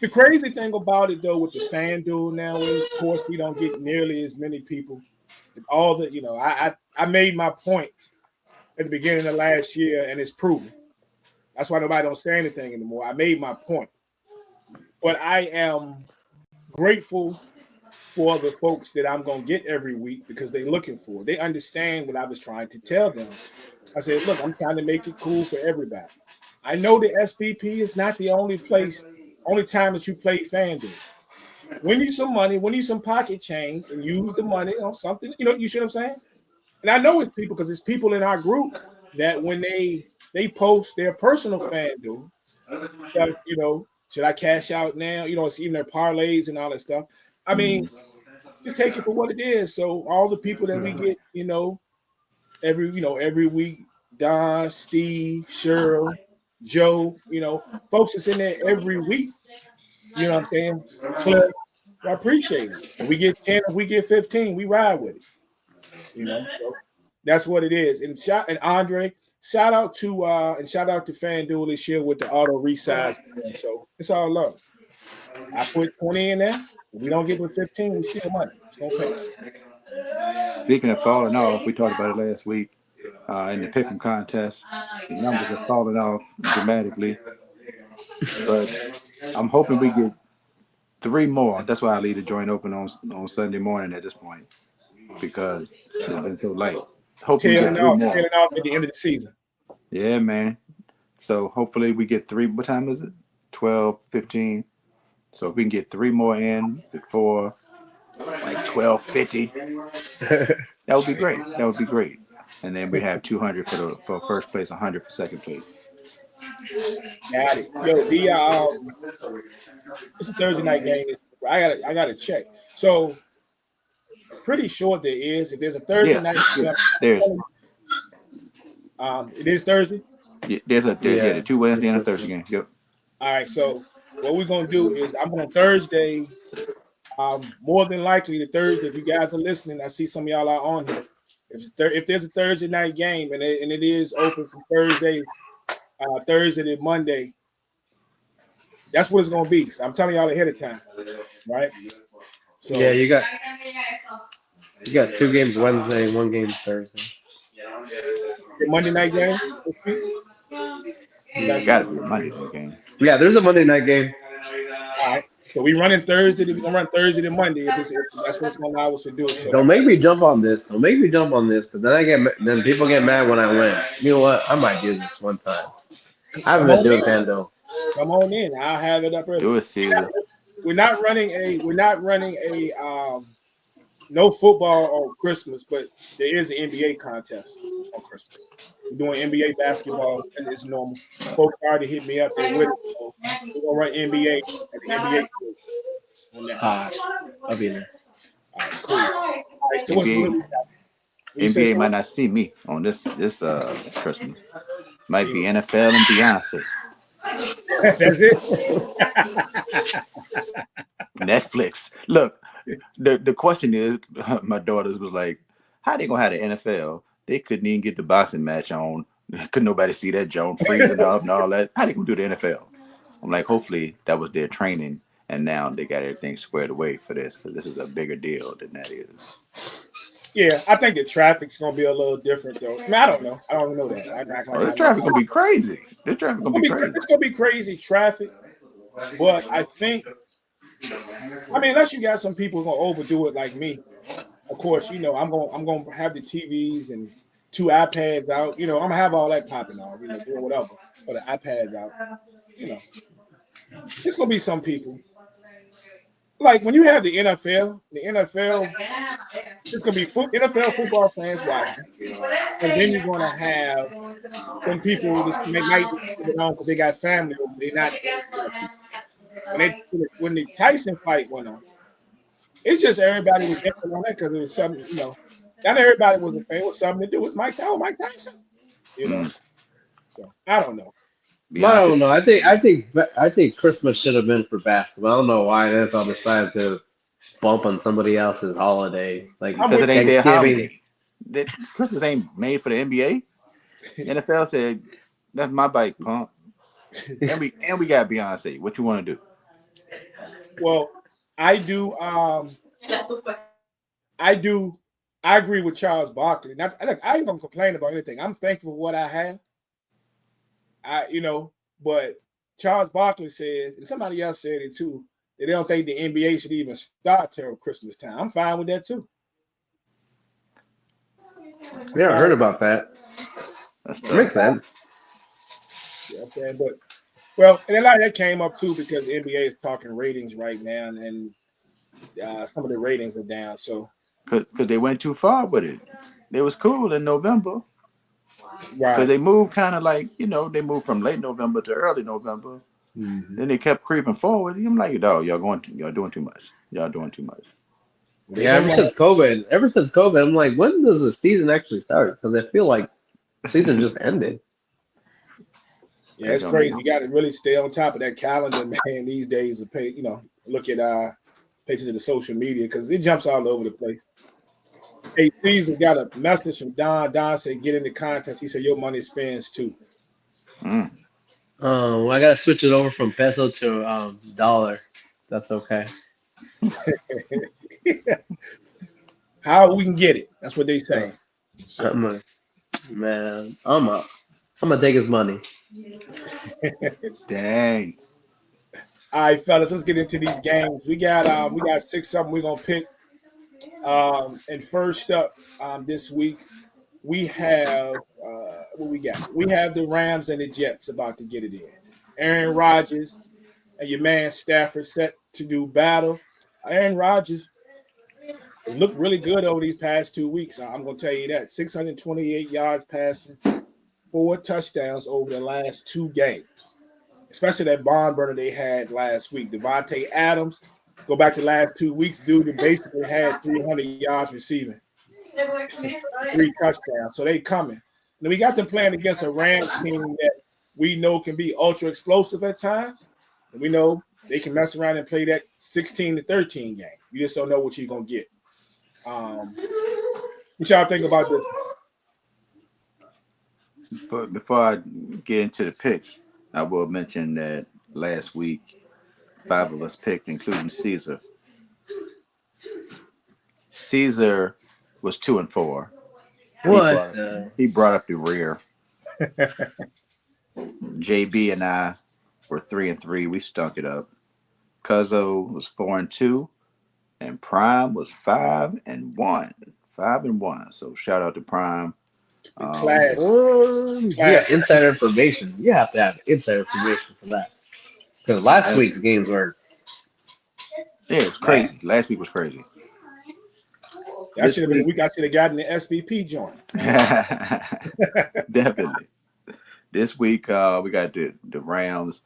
The crazy thing about it though, with the FanDuel now is, of course, we don't get nearly as many people. All the, I made my point at the beginning of last year, and it's proven. That's why nobody don't say anything anymore. I made my point, but I am grateful for the folks that I'm gonna get every week because they're looking for it. They understand what I was trying to tell them. I said, look, I'm trying to make it cool for everybody. I know the SPP is not the only time that you play FanDuel. Win you some money, win you some pocket change, and use the money on something. You see what I'm saying? And I know it's people because it's people in our group that when they post their personal FanDuel stuff, should I cash out now? It's even their parlays and all that stuff. I mean, just take it for what it is. So all the people that we get, every week, Don, Steve, Cheryl, Joe, folks that's in there every week. You know what I'm saying? Cliff, I appreciate it. If we get 10, if we get 15, we ride with it. So that's what it is. And Andre, shout out to FanDuel this year with the auto resize. So it's all love. I put 20 in there. If we don't get with 15, we steal money. It's gonna pay. Speaking of falling off, we talked about it last week in the pick'em contest. The numbers have fallen off dramatically, but I'm hoping we get three more. That's why I leave the joint open on Sunday morning at this point because they've been so light. Hoping we get three more. Tailing off at the end of the season. Yeah, man. So hopefully we get three. What time is it? 12, 15. So if we can get three more in before like 12:50, that would be great. That would be great. And then we'd have 200 for first place, 100 for second place. Got it. Yo, it's a Thursday night game. I gotta check. So pretty sure there is. If there's a Thursday night game, there's it is Thursday. The two Wednesday and a Thursday game. Yep. All right. So what we're gonna do is I'm on Thursday. More than likely the Thursday. If you guys are listening, I see some of y'all are on here. If there's a Thursday night game and it is open from Thursday to Monday, that's what it's gonna be. So I'm telling y'all ahead of time, right? So yeah, you got 2 games Wednesday and 1 game Thursday. the Monday night game. Got to be a Monday night game. Yeah, there's a Monday night game. All right. So we running Thursday. We're gonna run Thursday to Monday. If that's what's gonna allow us to do. So Don't make me jump on this. Don't make me jump on this, because then people get mad when I win. You know what? I might do this one time. I haven't been doing FanDuel. Come on in. I'll have it up early. Do it, Caesar. We're not running a no football on Christmas, but there is an NBA contest on Christmas. We're doing NBA basketball, and it's normal. Folks already hit me up. They're with it. So we're gonna run NBA at the NBA on that. I'll be there. All right, cool. All right, so NBA might not see me on this Christmas. Might be NFL and Beyonce. That's it. Netflix. Look, the question is, my daughters was like, how they gonna have the NFL? They couldn't even get the boxing match on. Couldn't nobody see that Joan freezing up and all that. How they gonna do the NFL? I'm like, hopefully that was their training, and now they got everything squared away for this because this is a bigger deal than that is. Yeah, I think the traffic's gonna be a little different though. I mean, I don't know. I don't know that. I act Oh, like this I know. traffic gonna be crazy. This traffic gonna be crazy. It's gonna be crazy traffic, but I think I mean unless you got some people who gonna overdo it like me. Of course, I'm gonna have the TVs and two iPads out. I'm gonna have all that popping off. Doing whatever, or the iPads out. You know, it's gonna be some people like when you have the NFL. The NFL, it's gonna be NFL football fans watching, and then you're gonna have some people who just might be coming on because they got family over. They're not NFL people. When the Tyson fight went on, it's just everybody was jumping on that because it was something. Not everybody was a fan. It was something to do with Mike Tyson. You know, Mm. so I don't know. I Beyonce, don't know. I think Christmas should have been for basketball. I don't know why the NFL decided to bump on somebody else's holiday, like I'm because with it ain't their Thanksgiving. holiday. That Christmas ain't made for the NBA. NFL said that's my bike, punk. And we got Beyonce. What you want to do? well, I do. I do. I agree with Charles Barkley. Not, look, I ain't gonna complain about anything. I'm thankful for what I have. But Charles Barkley says, and somebody else said it too, that they don't think the NBA should even start till Christmas time. I'm fine with that too. Yeah, I Fine heard with about that. That's That makes tough. sense. You know what I'm saying? But well, and a lot of that came up too because the NBA is talking ratings right now, and some of the ratings are down. So Cause they went too far with it. It was cool in November because right. they moved kind of like they moved from late November to early November. Mm-hmm. Then they kept creeping forward. I'm like, dog, y'all doing too much. Y'all doing too much. They've Yeah, been wrong. ever since COVID, I'm like, when does the season actually start? Because I feel like season just ended. Yeah, It's it's gonna be crazy. You got to really stay on top of that calendar, man. These days, to pay, look at pictures of the social media because it jumps all over the place. Hey, Caesar got a message from Don. Don said, "Get in the contest." He said, "Your money spends too." mm. I gotta switch it over from peso to dollar. That's okay. How we can get it? That's what they Uh, say. So, I'm a man. I'm gonna take his money. Dang. all right, fellas, let's get into these games. We got six of them. We're gonna pick. And first up, this week we have what we got. We have the Rams and the Jets about to get it in. Aaron Rodgers and your man Stafford set to do battle. Aaron Rodgers has looked really good over these past 2 weeks. I'm going to tell you that. 628 yards passing, 4 touchdowns over the last 2 games, especially that barn burner they had last week. Devontae Adams, go back to the last 2 weeks, dude basically had 300 yards receiving, 3 touchdowns. So they coming. Now we got them playing against a Rams team that we know can be ultra explosive at times. And we know they can mess around and play that 16-13 game. You just don't know what you're gonna get. Um, what y'all think about this? Before I get into the picks, I will mention that last week, 5 of us picked, including Caesar. Caesar was 2-4. He What brought the? he brought up the rear. JB and I were 3-3. We stunk it up. Cuzzo was 4-2, and Prime was 5-1. 5-1. So shout out to Prime. Um, You got Class. insider information. You have to have insider information for that. Because last last, week's games were yeah, it was bad. crazy. Last week was crazy. That This should have been the week, week I should have gotten the SBP joint. definitely. This week, we got the Rams.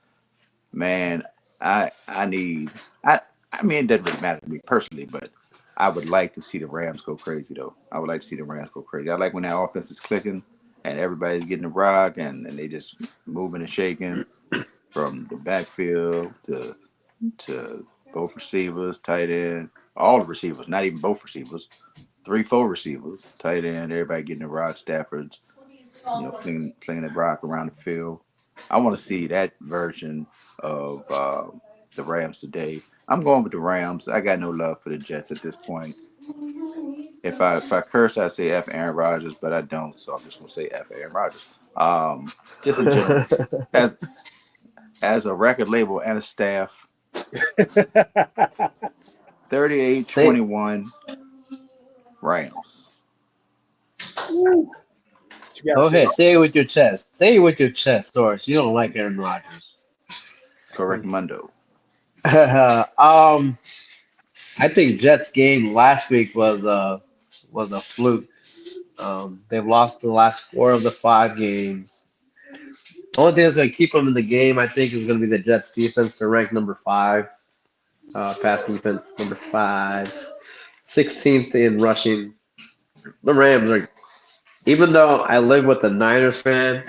Man, I need I mean it doesn't really matter to me personally, but I would like to see the Rams go crazy though. I would like to see the Rams go crazy. I like when that offense is clicking and everybody's getting the rock and they just moving and shaking from the backfield to both receivers, tight end, all the receivers, not even both receivers, 3, 4 receivers, tight end, everybody getting the rock. Stafford's flinging the rock around the field. I want to see that version of the Rams today. I'm going with the Rams. I got no love for the Jets at this point. If I curse, I say F Aaron Rodgers, but I don't, so I'm just gonna say F Aaron Rodgers. Just in general, as as a record label and a staff, 38 Say 21 Rams. Woo. What you got to Go say? ahead, say it with your chest. Say it with your chest, Doris. You don't like Aaron Rodgers. Correct mundo. I think Jets game last week was a fluke. They've lost the last four of the five games. The only thing that's going to keep them in the game, I think, is going to be the Jets defense. They're ranked number five, pass defense number five, 16th in rushing. The Rams are, even though I live with a Niners fan,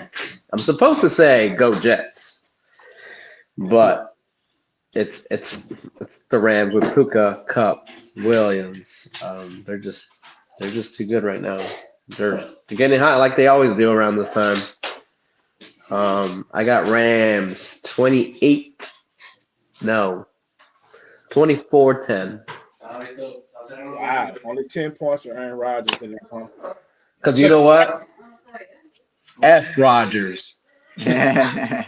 I'm supposed to say go Jets, but it's the Rams with Puka, Cup, Williams. They're just too good right now. They're getting hot like they always do around this time. I got Rams 28. No, 24-10. Wow, only 10 points for Aaron Rodgers in that, Because you know what? F. Rogers. huh?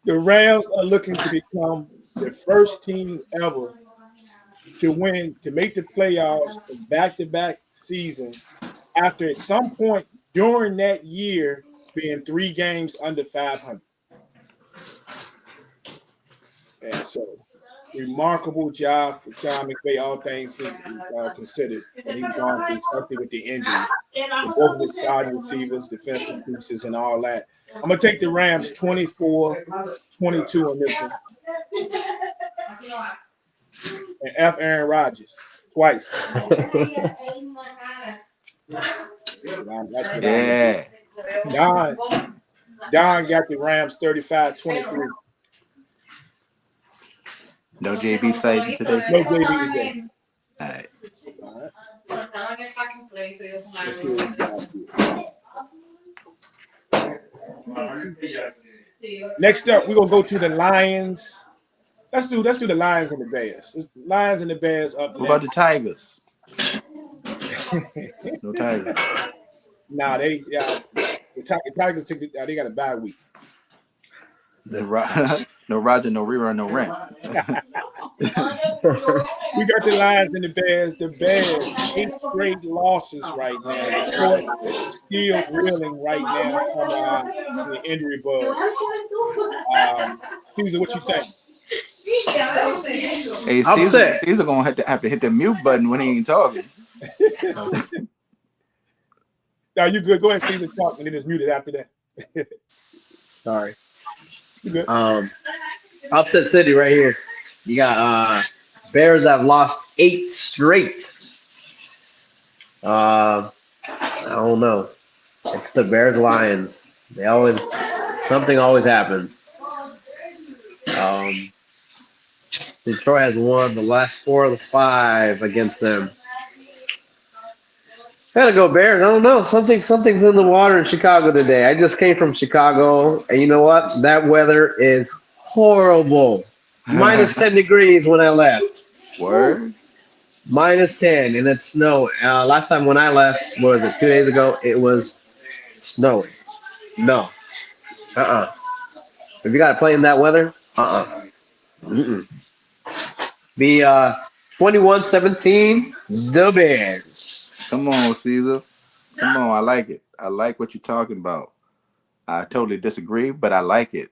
The Rams are looking to become the first team ever to make the playoffs in back-to-back seasons after at some point during that year being 3 games under 500. And so, remarkable job for Sean McVay, all things considered, when he's gone through, especially with the injuries, with both of his starting receivers, defensive pieces, and all that. I'm going to take the Rams 24-22 on this one. And F. Aaron Rodgers twice. That's what I'm Yeah. Don got the Rams 35-23. No JB sighting today. No JB today. All right. All right. Let's see what we got here. Next up, we're gonna go to the Lions. Let's do the Lions and the Bears. Lions and the Bears up What about the next. Tigers? No Tigers. Nah, the Tigers they got a bye week. No Roger, no rerun, no rent. We got the Lions and the Bears. The Bears, 8 straight losses right now. Detroit still reeling right now from the injury bug. Caesar, what you think? Hey, Caesar gonna have to hit the mute button when he ain't talking. No, you good. Go ahead, Caesar, talk, and then it's muted after that. Sorry. You good. Upset City right here. You got Bears that have lost 8 straight. I don't know. It's the Bears Lions. Something always happens. Detroit has won the last 4 of the 5 against them. Gotta go Bears. I don't know. Something's in the water in Chicago today. I just came from Chicago, and you know what? That weather is horrible. Minus 10 degrees when I left. Word. Minus 10, and it's snow. Last time when I left, what was it, 2 days ago? It was snowing. No. If you got to play in that weather, Be 21-17, the Bears. Come on, Caesar. Come on, I like it. I like what you're talking about. I totally disagree, but I like it.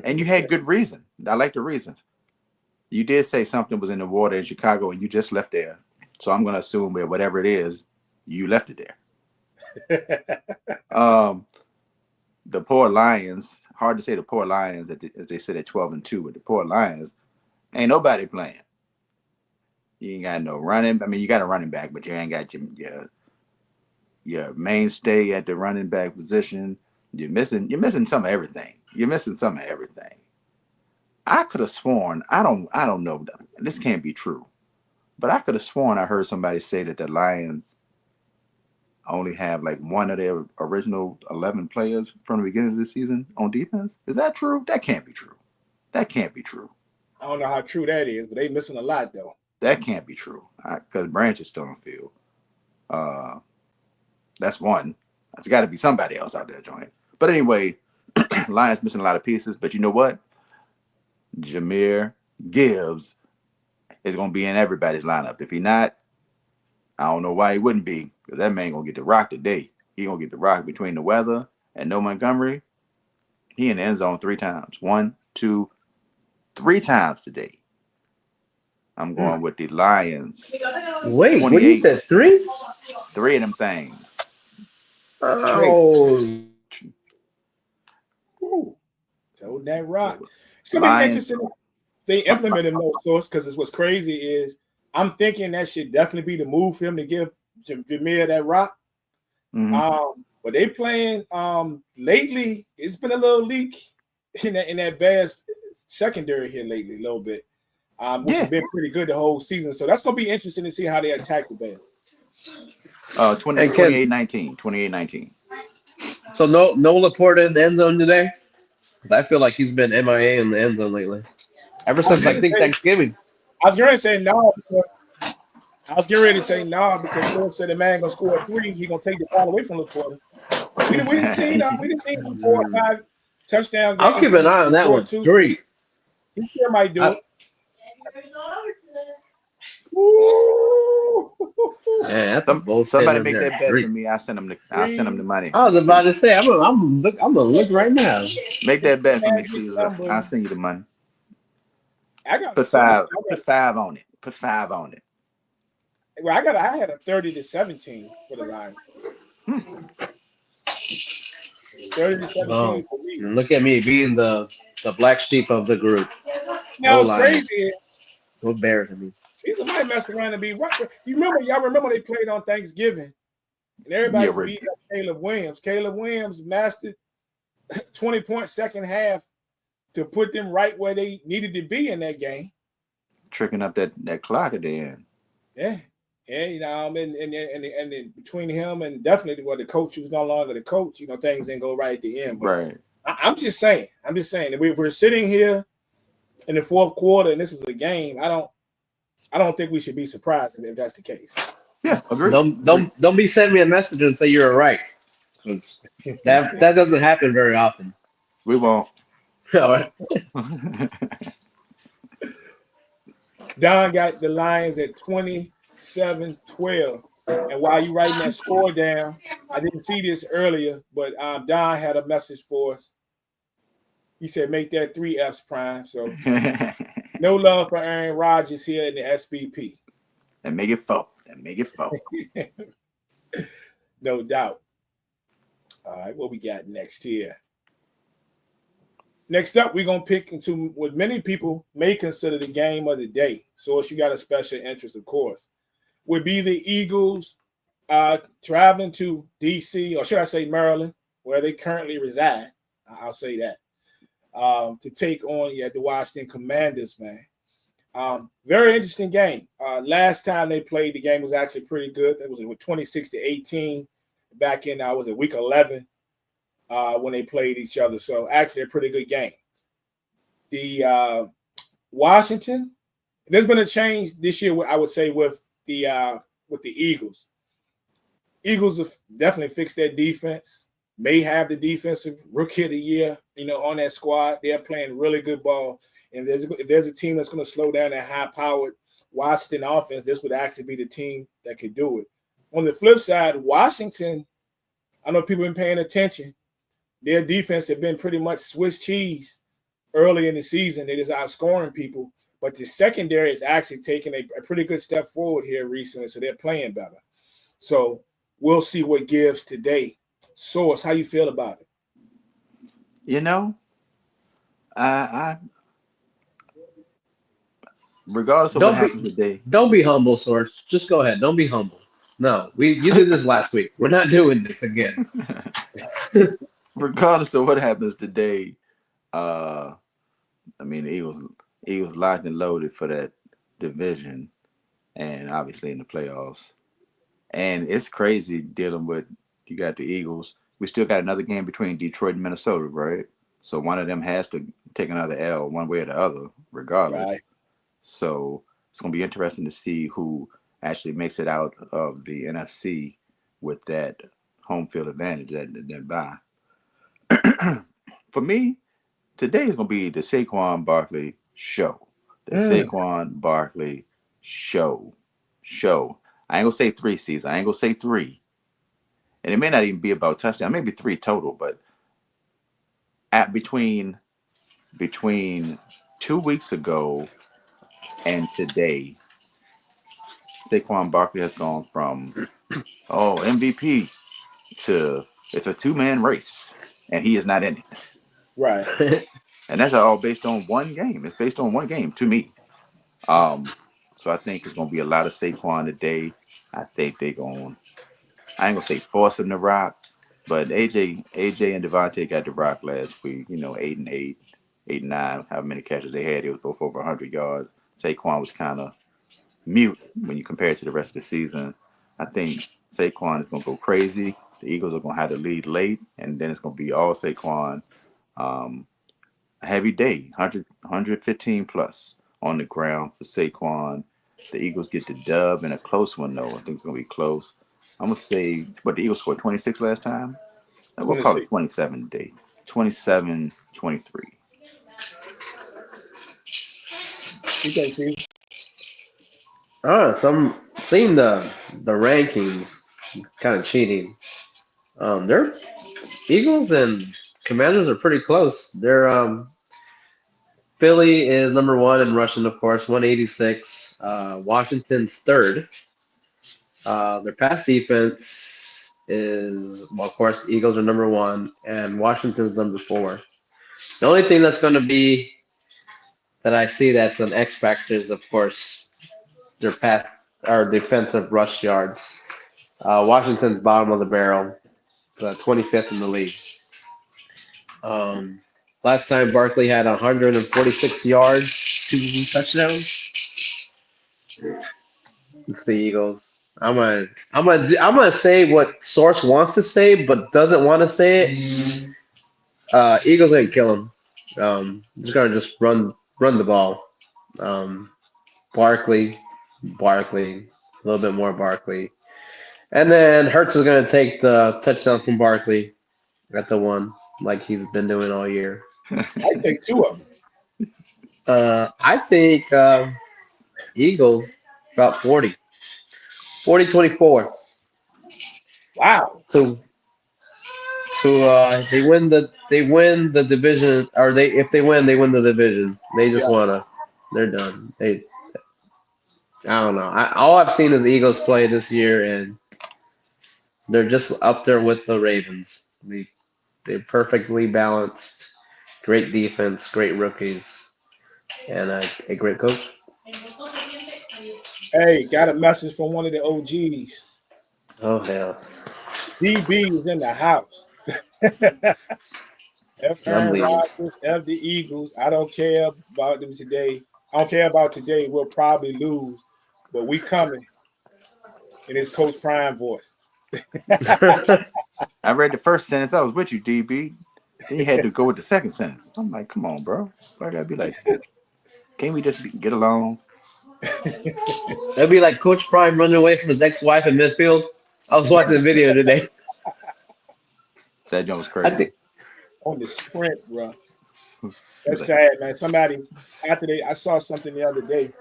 And you had good reason. I like the reasons. You did say something was in the water in Chicago and you just left there. So I'm going to assume that whatever it is, you left it there. The poor Lions, hard to say the poor Lions, as they said at 12-2, but the poor Lions, ain't nobody playing. You ain't got no running. I mean, you got a running back, but you ain't got your mainstay at the running back position. You're missing some of everything. I could have sworn, I don't know, this can't be true, but I could have sworn I heard somebody say that the Lions only have like one of their original 11 players from the beginning of the season on defense. Is that true? That can't be true. That can't be true. I don't know how true that is, but they missing a lot though. That can't be true. Because Branch is still on the field. That's one. There's got to be somebody else out there joining. But anyway, Lions missing a lot of pieces. But you know what? Jahmyr Gibbs is going to be in everybody's lineup. If he not, I don't know why he wouldn't be. Because that man going to get the rock today. He going to get the rock between the weather and No Montgomery. He in the end zone 3 times. 1, 2, 3 times today. I'm going with the Lions. Wait, what you said? 3? 3 of them things. Oh. Ooh, told that rock. So, It's gonna Lions, be interesting if they implement him, no source, because what's crazy is I'm thinking that should definitely be the move for him to give Jahmyr that rock. mm-hmm. But they playing lately. It's been a little leak in that Bears secondary here lately, a little bit, which has been pretty good the whole season. So that's gonna be interesting to see how they attack the Bears. 28-19. 28-19. So no Laporte in the end zone today? Because I feel like he's been MIA in the end zone lately. Ever since I think Thanksgiving. I was going to say no. I was getting ready to say no because Phil said the man gonna score 3. He gonna take the ball away from Laporte. We didn't see some 4 or 5 touchdown games. I'll keep an eye on that one. 3. He still might do it. Woo! Man, that's a bold somebody make that bet 3. for me. I send him the money. I was about to say, I'm gonna look right now. Make that bet for me, Caesar. I'll send you the money. I got put 5 on it. Put 5 on it. Well, I had a 30-17 for the Lions. 30-17 for me. Look at me being the black sheep of the group. Now what's crazy is no Bears in me. Caesar might mess around and be right. Y'all remember they played on Thanksgiving and everybody was beating up Caleb Williams. Caleb Williams mastered 20-point second half to put them right where they needed to be in that game. Tricking up that clock at the end. Yeah. Yeah, and then between him and definitely the coach who's no longer the coach, things didn't go right at the end. But right. I'm just saying, if we're sitting here in the fourth quarter and this is a game, I don't think we should be surprised if that's the case. Yeah, agree. Don't be sending me a message and say you're right. That doesn't happen very often. We won't. All right. Don got the Lions at 27-12. And while you writing that score down, I didn't see this earlier, but Don had a message for us. He said, make that 3 Fs prime. So no love for Aaron Rodgers here in the SBP. And make it 4. No doubt. All right, what we got next here? Next up, we're going to pick into what many people may consider the game of the day. So if you got a special interest, of course, would be the Eagles traveling to D.C., or should I say Maryland, where they currently reside. I'll say that. To take on the Washington Commanders, man. Very interesting game. Last time they played, the game was actually pretty good. It was 26-18 back in, week 11 when they played each other. So actually a pretty good game. The Washington, there's been a change this year, I would say, with the Eagles. Eagles have definitely fixed their defense. May have the defensive rookie of the year, on that squad. They're playing really good ball. And if there's a team that's going to slow down that high-powered Washington offense, this would actually be the team that could do it. On the flip side, Washington, I know people have been paying attention. Their defense had been pretty much Swiss cheese early in the season. They just outscoring people. But the secondary is actually taking a pretty good step forward here recently, so they're playing better. So we'll see what gives today. Source, how you feel about it? I regardless of what happens today. Don't be humble, Source. Just go ahead. Don't be humble. No, you did this last week. We're not doing this again. Regardless of what happens today, the Eagles locked and loaded for that division, and obviously in the playoffs. And it's crazy dealing with you got the Eagles. We still got another game between Detroit and Minnesota, right? So one of them has to take another L one way or the other, regardless. Right. So it's going to be interesting to see who actually makes it out of the NFC with that home field advantage that bye. For me, today is going to be the Saquon Barkley show. The Mm. Saquon Barkley show. Show. I ain't going to say 3 seasons. I ain't going to say 3. And it may not even be about touchdown, maybe 3 total, but at between 2 weeks ago and today, Saquon Barkley has gone from MVP to it's a 2-man race, and he is not in it. Right. And that's all based on one game. It's based on one game to me. So I think it's gonna be a lot of Saquon today. I think they going I ain't gonna say force him to rock, but AJ and Devontae got the rock last week. 8-8, 8-9. However many catches they had, it was both over 100 yards. Saquon was kind of mute when you compare it to the rest of the season. I think Saquon is gonna go crazy. The Eagles are gonna have to lead late, and then it's gonna be all Saquon. Um, a heavy day, 115 plus on the ground for Saquon. The Eagles get the dub in a close one, though. I think it's going to be close. I'm going to say, but the Eagles scored 26 last time. We'll call it 26. 27 today. 27-23. You think, Steve? So I'm seeing the rankings, kind of cheating. Their Eagles and Commanders are pretty close. They're Philly is number one in rushing, of course, 186. Washington's third. Their pass defense is, well, of course, the Eagles are number one, and Washington's number four. The only thing that's going to be that I see that's an X factor is, of course, their pass or defensive rush yards. Washington's bottom of the barrel, 25th in the league. Um, Last time Barkley had 146 yards, 2 touchdowns. It's the Eagles. I'm gonna say what Source wants to say, but doesn't want to say it. Eagles ain't kill him. Just gonna just run the ball. Um, Barkley, a little bit more Barkley, and then Hurts is gonna take the touchdown from Barkley at the one, like he's been doing all year. I take 2 of them. I think Eagles about 40-24. Wow. To they win the division, or they if they win the division. They just Yeah. they're done. I don't know. All I've seen is the Eagles play this year, and they're just up there with the Ravens. They're perfectly balanced, great defense, great rookies, and a great coach. Hey, got a message from one of the OGs. Oh hell, DB is in the house. F. I'm Aaron leaving. Rodgers, F. the Eagles. I don't care about them today. I don't care about today. We'll probably lose, but we coming in his Coach Prime voice. I read the first sentence. I was with you, DB. Then you had to go with the second sentence. I'm like, come on, bro. Why gotta be like that? Can't we just get along? That'd be like Coach Prime running away from his ex-wife in midfield. I was watching the video today. That joke was I crazy. think On the sprint, bro. He was That's like, sad, man. Somebody I saw something the other day.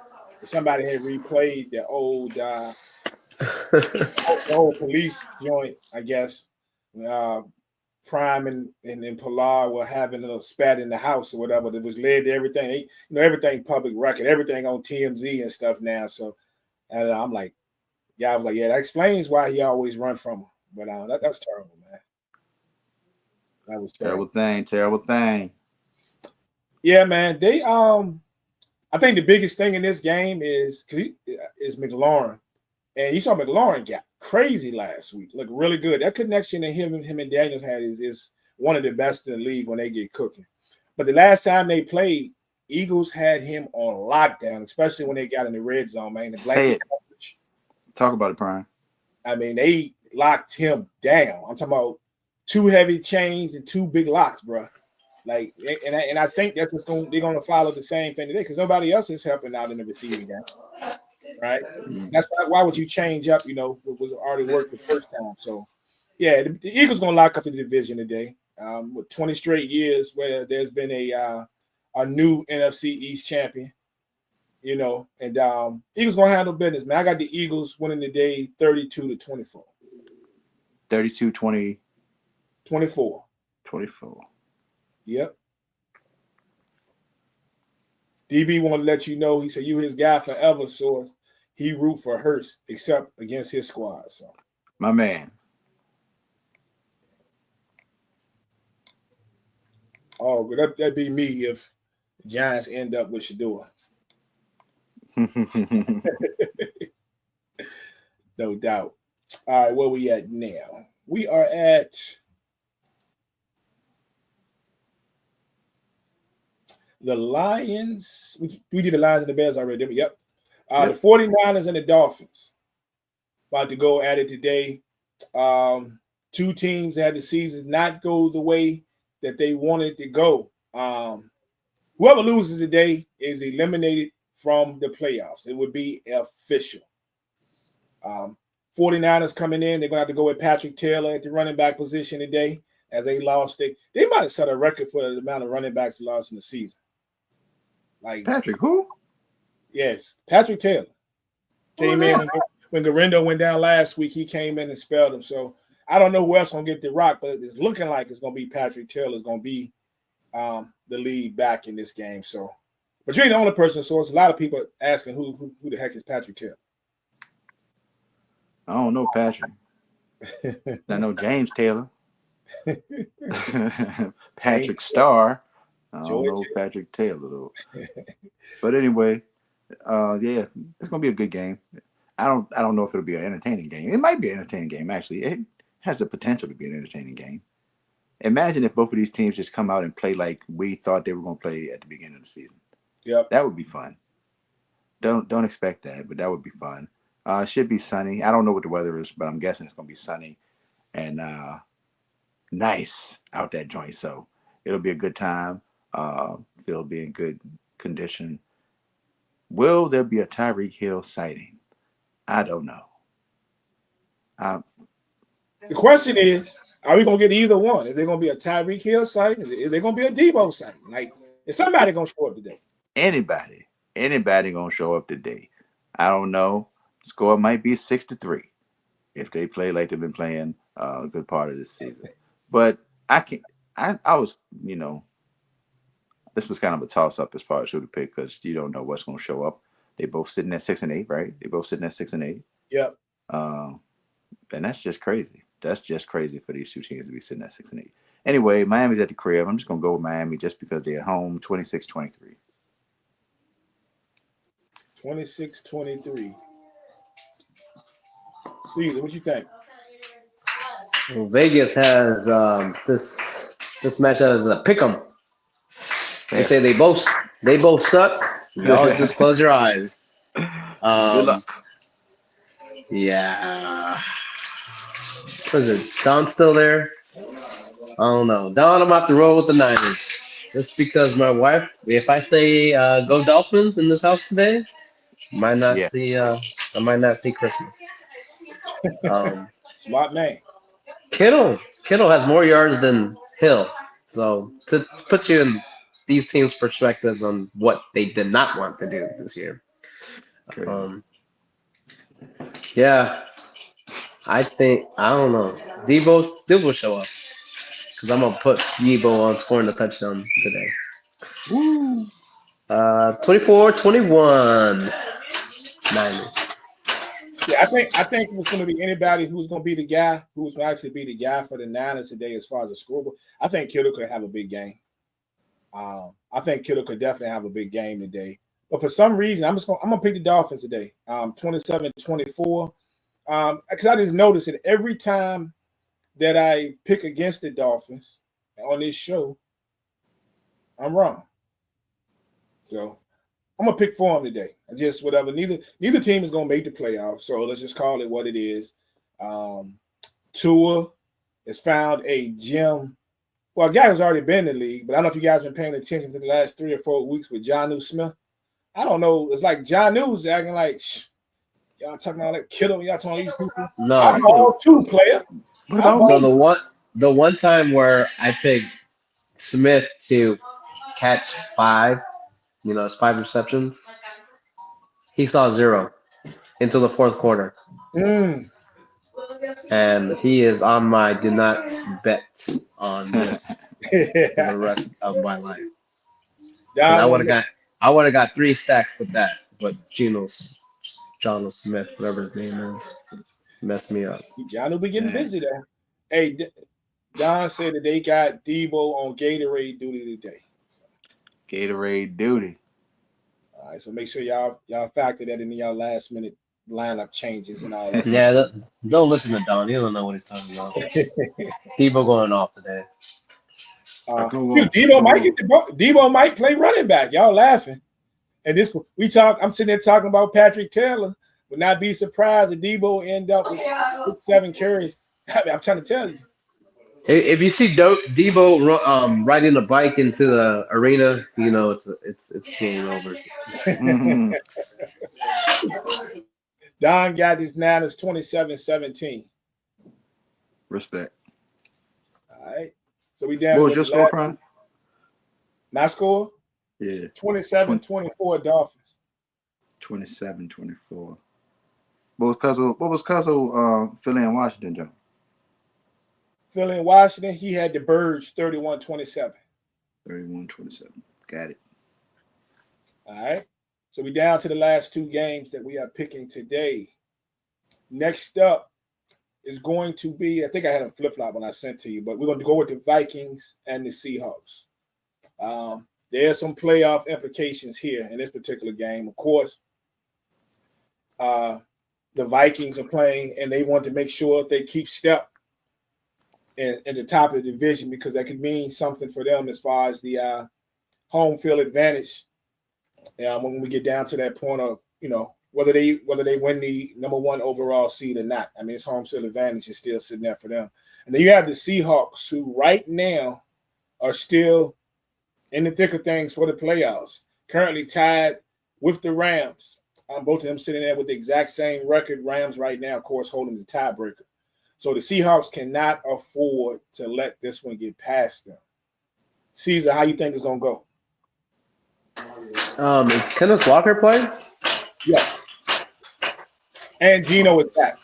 Somebody had replayed the old police joint, I guess. Uh, Prime and Pilar were having a little spat in the house or whatever. That was led to everything. Everything public record, everything on TMZ and stuff now. So, and I'm like, yeah, I was like, yeah, that explains why he always run from him. But that's terrible, man. That was terrible terrible. thing, terrible thing. Yeah, man. I think the biggest thing in this game is McLaurin. And you saw McLaurin got crazy last week. Looked really good. That connection that him and Daniels had is one of the best in the league when they get cooking. But the last time they played, Eagles had him on lockdown, especially when they got in the red zone, man. The Say blanket it. coverage. Talk about it, Prime. I mean, they locked him down. I'm talking about 2 heavy chains and 2 big locks, bro. Like, and I think that's just they're going to follow the same thing today because nobody else is helping out in the receiving game, right? That's why would you change up? What was already worked the first time. So, yeah, the Eagles going to lock up the division today. With 20 straight years where there's been a new NFC East champion, and Eagles going to handle business, man. I got the Eagles winning the day 32-24. 32-20. 24. 24. Yep. DB want to let you know, he said, you his guy forever, so he root for Hurst except against his squad. So, my man. Oh, but that'd be me if the Giants end up with Shador. No doubt. All right, where we at now? We are at the Lions. We did the Lions and the Bears already, didn't we? Yep. The 49ers and the Dolphins. About to go at it today. 2 teams had the season not go the way that they wanted to go. Whoever loses today is eliminated from the playoffs. It would be official. 49ers coming in. They're going to have to go with Patrick Taylor at the running back position today as they lost. They might have set a record for the amount of running backs lost in the season. Like Patrick who? Yes, Patrick Taylor came in when Garindo went down last week. He came in and spelled him. So I don't know who else going to get the rock, but it's looking like it's going to be Patrick Taylor is going to be the lead back in this game. So, but you ain't the only person. So it's a lot of people asking who the heck is Patrick Taylor. I don't know Patrick. I know James Taylor. Patrick Starr. I don't know Patrick Taylor though. But anyway, yeah, it's gonna be a good game. I don't know if it'll be an entertaining game. It might be an entertaining game, actually. It has the potential to be an entertaining game. Imagine if both of these teams just come out and play like we thought they were gonna play at the beginning of the season. Yep. That would be fun. Don't expect that, but that would be fun. It should be sunny. I don't know what the weather is, but I'm guessing it's gonna be sunny and nice out that joint. So it'll be a good time. They'll be in good condition. Will there be a Tyreek Hill sighting? I don't know. The question is, are we going to get either one? Is there going to be a Tyreek Hill sighting? Is there going to be a Debo sighting? Like, is somebody going to show up today? Anybody going to show up today? I don't know. Score might be 6-3 if they play like they've been playing a good part of this season. But I was, this was kind of a toss-up as far as who to pick because you don't know what's going to show up. They both sitting at 6-8, right? They both sitting at 6-8. Yep. And that's just crazy. That's just crazy for these 2 teams to be sitting at 6-8. Anyway, Miami's at the crib. I'm just going to go with Miami just because they're at home, 26-23. 26-23. Caesar, what you think? Well, Vegas has this match as a pick 'em. They say they both suck. Y'all just close your eyes. Good luck. Yeah. Was it Don still there? I don't know. Don, I'm about to roll with the Niners. Just because my wife, if I say go Dolphins in this house today, I might not see Christmas. Smart man. Kittle has more yards than Hill. So to put you in these teams' perspectives on what they did not want to do this year. Yeah, I don't know. Debo show up because I'm gonna put Debo on scoring the touchdown today. Woo. 24-21. Niners. Yeah, I think it's going to be anybody who's going to be the guy who's going to actually be the guy for the Niners today as far as the scoreboard. I think Kittle could have a big game. I think Kittle could definitely have a big game today. But for some reason, I'm gonna pick the Dolphins today. 27-24. Because I just noticed that every time that I pick against the Dolphins on this show, I'm wrong. So I'm gonna pick for them today. Just whatever. Neither team is gonna make the playoffs, so let's just call it what it is. Tua has found a gym. Well, a guy who's already been in the league, but I don't know if you guys have been paying attention to the last 3 or 4 weeks with Jonnu Smith. I don't know. It's like Jonnu's acting like, y'all talking all that Kittle, y'all talking these people. No. I ball too, player. What about So me? the one time where I picked Smith to catch 5, it's 5 receptions, he saw 0 until the fourth quarter. Mm. And he is on my do not bet on list for the rest of my life. Because I would have got 3 stacks with that, but John Smith, whatever his name is, messed me up. John will be getting busy there. Hey, Don said that they got Debo on Gatorade duty today. So, Gatorade duty. all right, so make sure y'all factor that into y'all last minute lineup changes and all that. Yeah, don't listen to Don. He don't know what he's talking about. Debo going off today. Debo might play running back. Y'all laughing. And I'm sitting there talking about Patrick Taylor. Would not be surprised if Debo end up with 7 carries. I'm trying to tell you. If you see Debo riding a bike into the arena, it's game over. Mm-hmm. Don got his Niners 27-17. Respect. All right. So we down. What was your score, Prime? My score? Yeah. 27-24 Dolphins. 27-24. What was Cuzzle Philly and Washington, Joe? Philly and Washington, he had the Birds 31-27. 31-27. Got it. All right. So we down to the last 2 games that we are picking today. Next up is going to be, I think I had them flip-flop when I sent to you, but we're going to go with the Vikings and the Seahawks. There are some playoff implications here in this particular game. Of course, the Vikings are playing, and they want to make sure they keep step in the top of the division because that could mean something for them as far as the home field advantage. When we get down to that point of whether they win the number 1 overall seed or not. I mean, it's home field advantage is still sitting there for them. And then you have the Seahawks, who right now are still in the thick of things for the playoffs, currently tied with the Rams. Both of them sitting there with the exact same record. Rams right now, of course, holding the tiebreaker. So the Seahawks cannot afford to let this one get past them. Caesar, how you think it's going to go? Is Kenneth Walker playing? Yes. And Gino is back.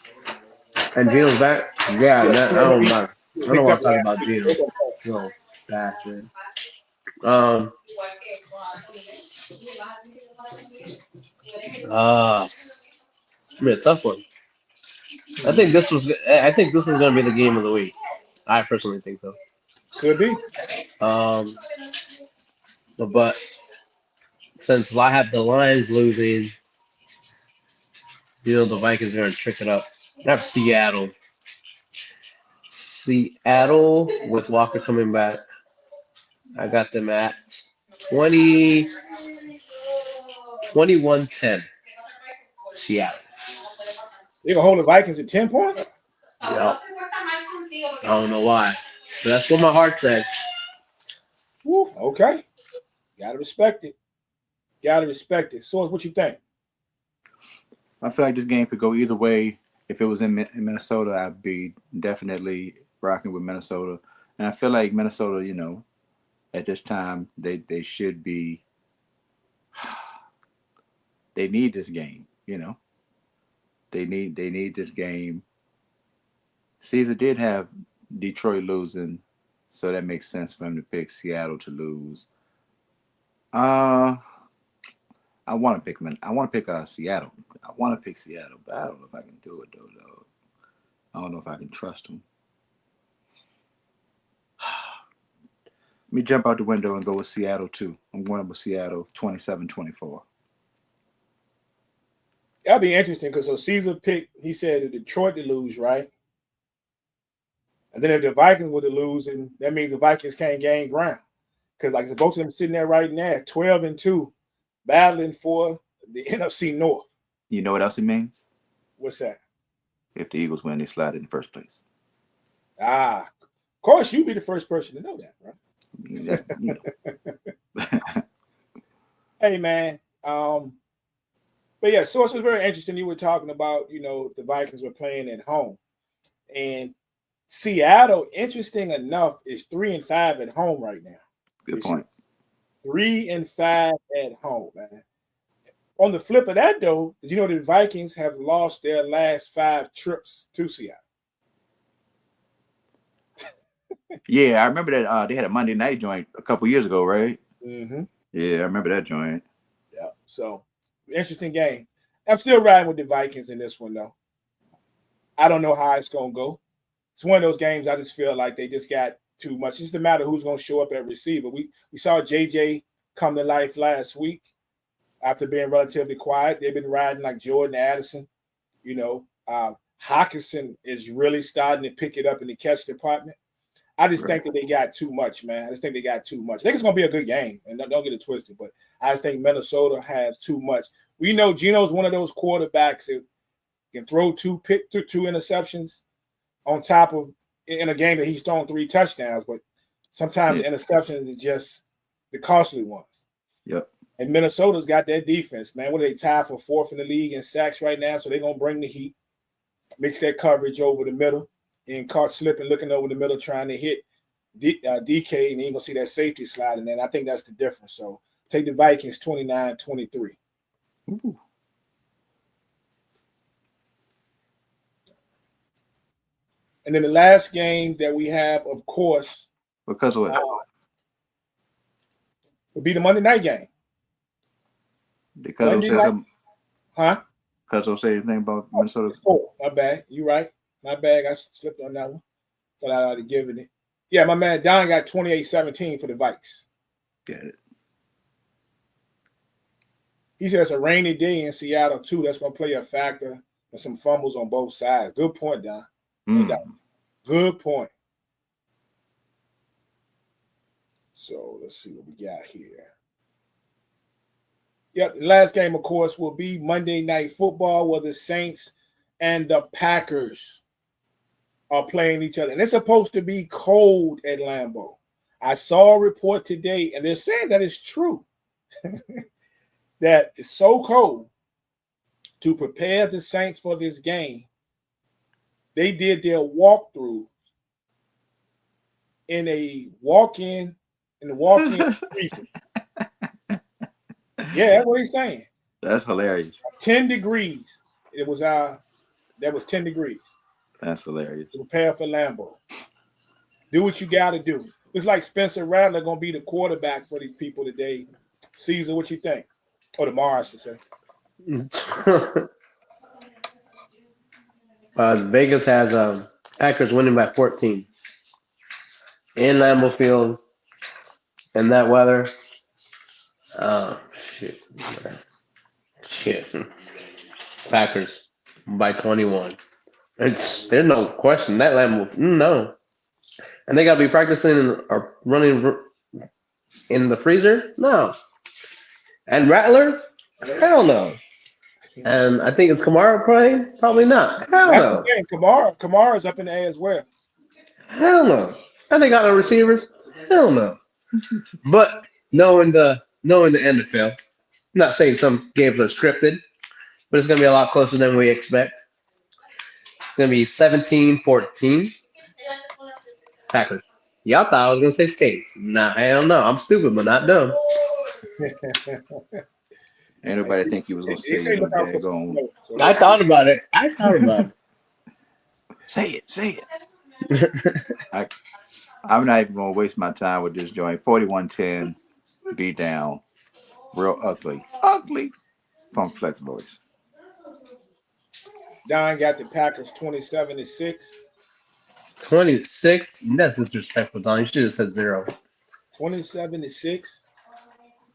And Gino's back? Yeah, Yes. I don't want to talk about Gino. No, bastard. It's be a tough one. I think this is going to be the game of the week. I personally think so. could be. But since I have the Lions losing, the Vikings are going to trick it up. I have Seattle. Seattle with Walker coming back. I got them at 21-10. Seattle. They're going to hold the Vikings at 10 points? Yep. I don't know why. But that's what my heart said. Woo, okay. Got to respect it. So what you think? I feel like this game could go either way. If it was in Minnesota, I'd be definitely rocking with Minnesota. And I feel like Minnesota, at this time, they should be – they need this game, They need this game. Caesar did have Detroit losing, so that makes sense for him to pick Seattle to lose. I want to pick Seattle. I want to pick Seattle, but I don't know if I can do it though. I don't know if I can trust them. Let me jump out the window and go with Seattle too. I'm going with Seattle 27-24. That'll be interesting because Caesar picked, he said that Detroit to lose, right? And then if the Vikings were to lose, and that means the Vikings can't gain ground. Because like both of them sitting there right now, 12-2, battling for the NFC North. You know what else it means? What's that? if the Eagles win, they slide in the first place. Of course, you'd be the first person to know that, right? I mean, that's, Hey, man. But yeah, source was very interesting. You were talking about, if the Vikings were playing at home. And Seattle, interesting enough, is 3-5 at home right now. Good point. 3-5 at home, man. On the flip of that, though, the Vikings have lost their last 5 trips to Seattle. Yeah, I remember that they had a Monday night joint a couple years ago, right? Mm-hmm. Yeah, I remember that joint. Yeah, so interesting game. I'm still riding with the Vikings in this one, though. I don't know how it's going to go. It's one of those games I just feel like they just got too much. It's just a matter of who's going to show up at receiver. We saw JJ come to life last week after being relatively quiet. They've been riding like Jordan Addison. Hawkinson is really starting to pick it up in the catch department. I just think that they got too much, man. I just think they got too much. I think it's going to be a good game, and don't get it twisted, but I just think Minnesota has too much. We know Geno's one of those quarterbacks that can throw two interceptions on top of in a game that he's thrown 3 touchdowns, but sometimes the interceptions is just the costly ones. Yep. And Minnesota's got that defense, man. What are they tied for 4th in the league in sacks right now? So they're going to bring the heat, mix that coverage over the middle, and caught slipping, looking over the middle, trying to hit DK, and you ain't going to see that safety sliding in. I think that's the difference. So take the Vikings 29-23. Ooh. And then the last game that we have, of course, Because of what? would be the Monday night game. Because Monday said night? something. Huh? Because say anything about Minnesota. Oh, my bad. You right. My bad. I slipped on that one. Thought I ought to give it. Yeah, my man Don got 28-17 for the Vikes. Get it. He says a rainy day in Seattle, too. That's going to play a factor and some fumbles on both sides. Good point, Don. No doubt. Good point. So let's see what we got here. Yep, the last game, of course, will be Monday Night Football, where the Saints and the Packers are playing each other. And it's supposed to be cold at Lambeau. I saw a report today, and they're saying that it's true, that it's so cold. To prepare the Saints for this game, they did their walkthrough in the walk-in freezer. Yeah, that's what he's saying. That's hilarious. 10 degrees. It was that was 10 degrees. That's hilarious. To prepare for Lambeau. Do what you got to do. Looks like Spencer Rattler going to be the quarterback for these people today. Caesar, what you think? Or tomorrow, I should say. Vegas has Packers winning by 14 in Lambeau Field in that weather. Oh shit! Packers by 21. There's no question that Lambeau no, and they got to be practicing or running in the freezer. No, and Rattler, hell no. And I think it's Kamara playing. Probably not. Hell That's no. the thing. Kamara's up in the air as well. Hell no. And they got no receivers. Hell no. But knowing the NFL, I'm not saying some games are scripted, but it's gonna be a lot closer than we expect. It's gonna be 17-14. Packers. Y'all thought I was gonna say Skates. Nah, hell no. I'm stupid, but not dumb. Ain't nobody think he was going to say it. I thought about it. Say it. I'm not even going to waste my time with this joint. 41-10, beat down. Real ugly. Ugly. From Flex Voice. Don got the Packers 27-6. 26? That's disrespectful, Don. You should have said 0. 27-6.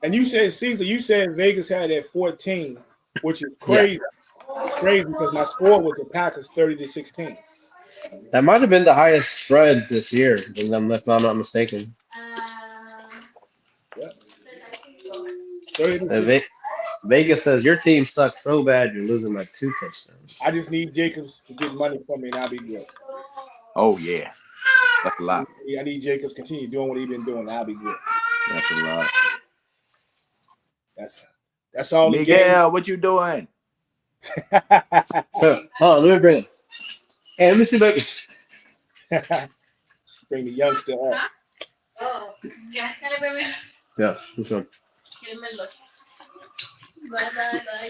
And you said, Caesar, Vegas had at 14, which is crazy. Yeah. It's crazy because my score was the Packers 30-16. That might have been the highest spread this year, if I'm not mistaken. Yeah. Vegas says your team sucks so bad you're losing by 2 touchdowns. I just need Jacobs to get money from me, and I'll be good. Oh yeah, that's a lot. I need Jacobs to continue doing what he's been doing. I'll be good. That's a lot. That's all the game. Miguel, what you doing? Hold on, let me bring it. Hey, let me see, baby. Bring the youngster up. Oh, ya está, bebé. Yeah, this one. Quédemelo. Bye, bye, bye.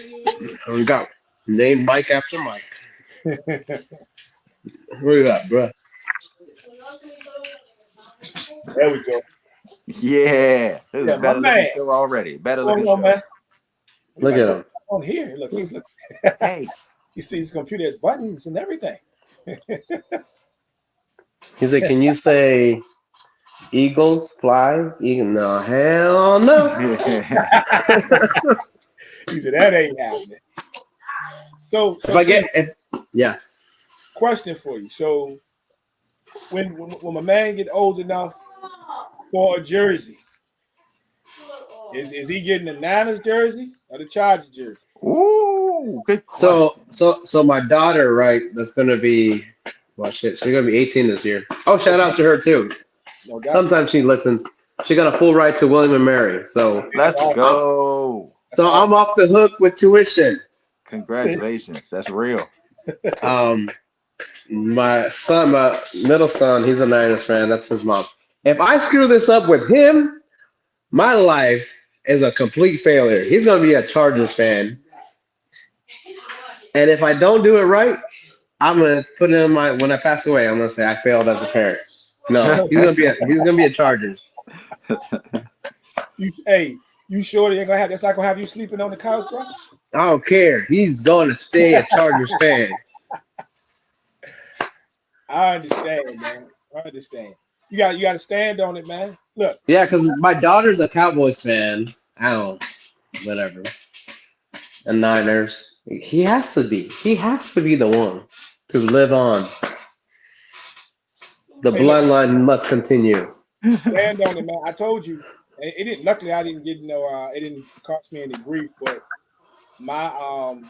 Here we go. Name Mike after Mike. Where you at, bro? There we go. Yeah, this is Yeah, a better my looking man. show already. Better What's looking going on, show. man? Look at him. On here. Look, he's looking. Hey, You see his computer has buttons and everything. He's like, can you say Eagles fly? Eagle? No, hell no. He said that ain't happening. So If I get, yeah. question for you. So when my man get old enough for a jersey, is he getting the Niners jersey or the Chargers jersey? ooh, good question. So my daughter, right? That's gonna be, well, shit. She's gonna be 18 this year. Oh, shout out to her too. No doubt. Sometimes she listens. She got a full ride to William and Mary. So Let's go. I'm off the hook with tuition. Congratulations. That's real. My son, my middle son, he's a Niners fan. That's his mom. If I screw this up with him, my life is a complete failure. He's gonna be a Chargers fan, and if I don't do it right, I'm gonna put it in my. When I pass away, I'm gonna say I failed as a parent. No, he's gonna be a Chargers. You sure they ain't gonna have? That's not gonna have you sleeping on the couch, bro. I don't care. He's going to stay a Chargers fan. I understand, man. I understand. You got to stand on it, man. Look. Yeah, because my daughter's a Cowboys fan. I don't, whatever. And Niners. He has to be. He has to be the one to live on. The bloodline must continue. Stand on it, man. I told you. It didn't. Luckily, I didn't get it didn't cost me any grief. But my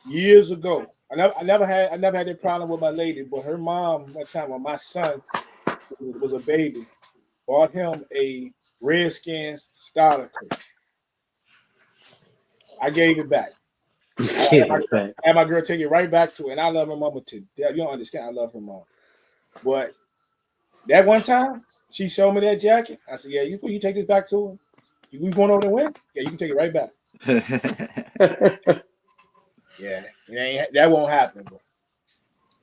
years ago, I never had that problem with my lady. But her mom, one time when my son was a baby, bought him a Redskins starter coat. I gave it back. I had my girl take it right back to her, and I love her mama to death. You don't understand. I love her mom. But that one time, she showed me that jacket. I said, "Yeah, you take this back to her. We going over to win? Yeah, you can take it right back." Yeah, that won't happen, bro.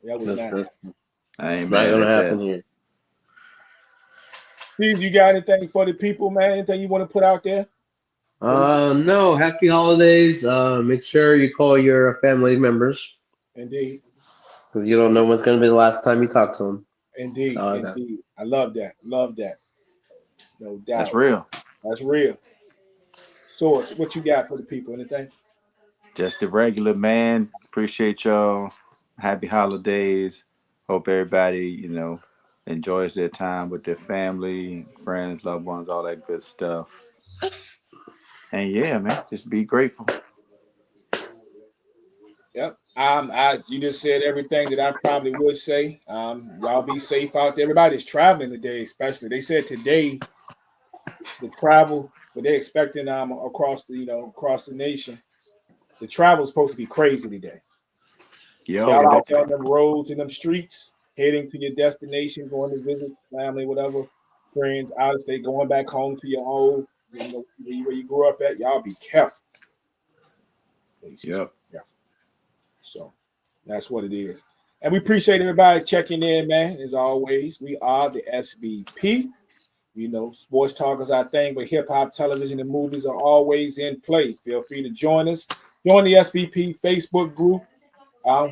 That was not happening. It's not gonna happen here. Steve, you got anything for the people, man? Anything you want to put out there? No. Happy holidays. Make sure you call your family members. Indeed. Because you don't know when's gonna be the last time you talk to them. Indeed. Indeed. I love that. Love that. No doubt. That's real. That's real. Source, what you got for the people? Anything? Just the regular, man. Appreciate y'all. Happy holidays. Hope everybody, enjoys their time with their family, friends, loved ones, all that good stuff. And yeah, man, just be grateful. Yep. You just said everything that I probably would say. Y'all be safe out there. Everybody's traveling today, especially. They said today the travel, but they're expecting across the nation. The travel is supposed to be crazy today. Yo, Y'all out there on them roads and them streets, heading to your destination, going to visit family, whatever, friends, out of state, going back home to your home, where you grew up at. Y'all be careful. Yep. Careful. So that's what it is. And we appreciate everybody checking in, man. As always, we are the SBP. Sports talk is our thing, but hip-hop, television, and movies are always in play. Feel free to join us. Join the SBP Facebook group.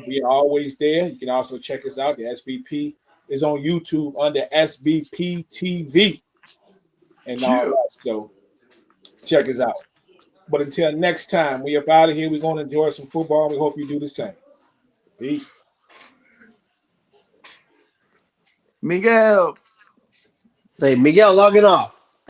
We are always there. You can also check us out. The SBP is on YouTube under SBP TV. And all that. So check us out. But until next time, we up out of here. We're going to enjoy some football. We hope you do the same. Peace. Miguel. Say, Miguel, logging off.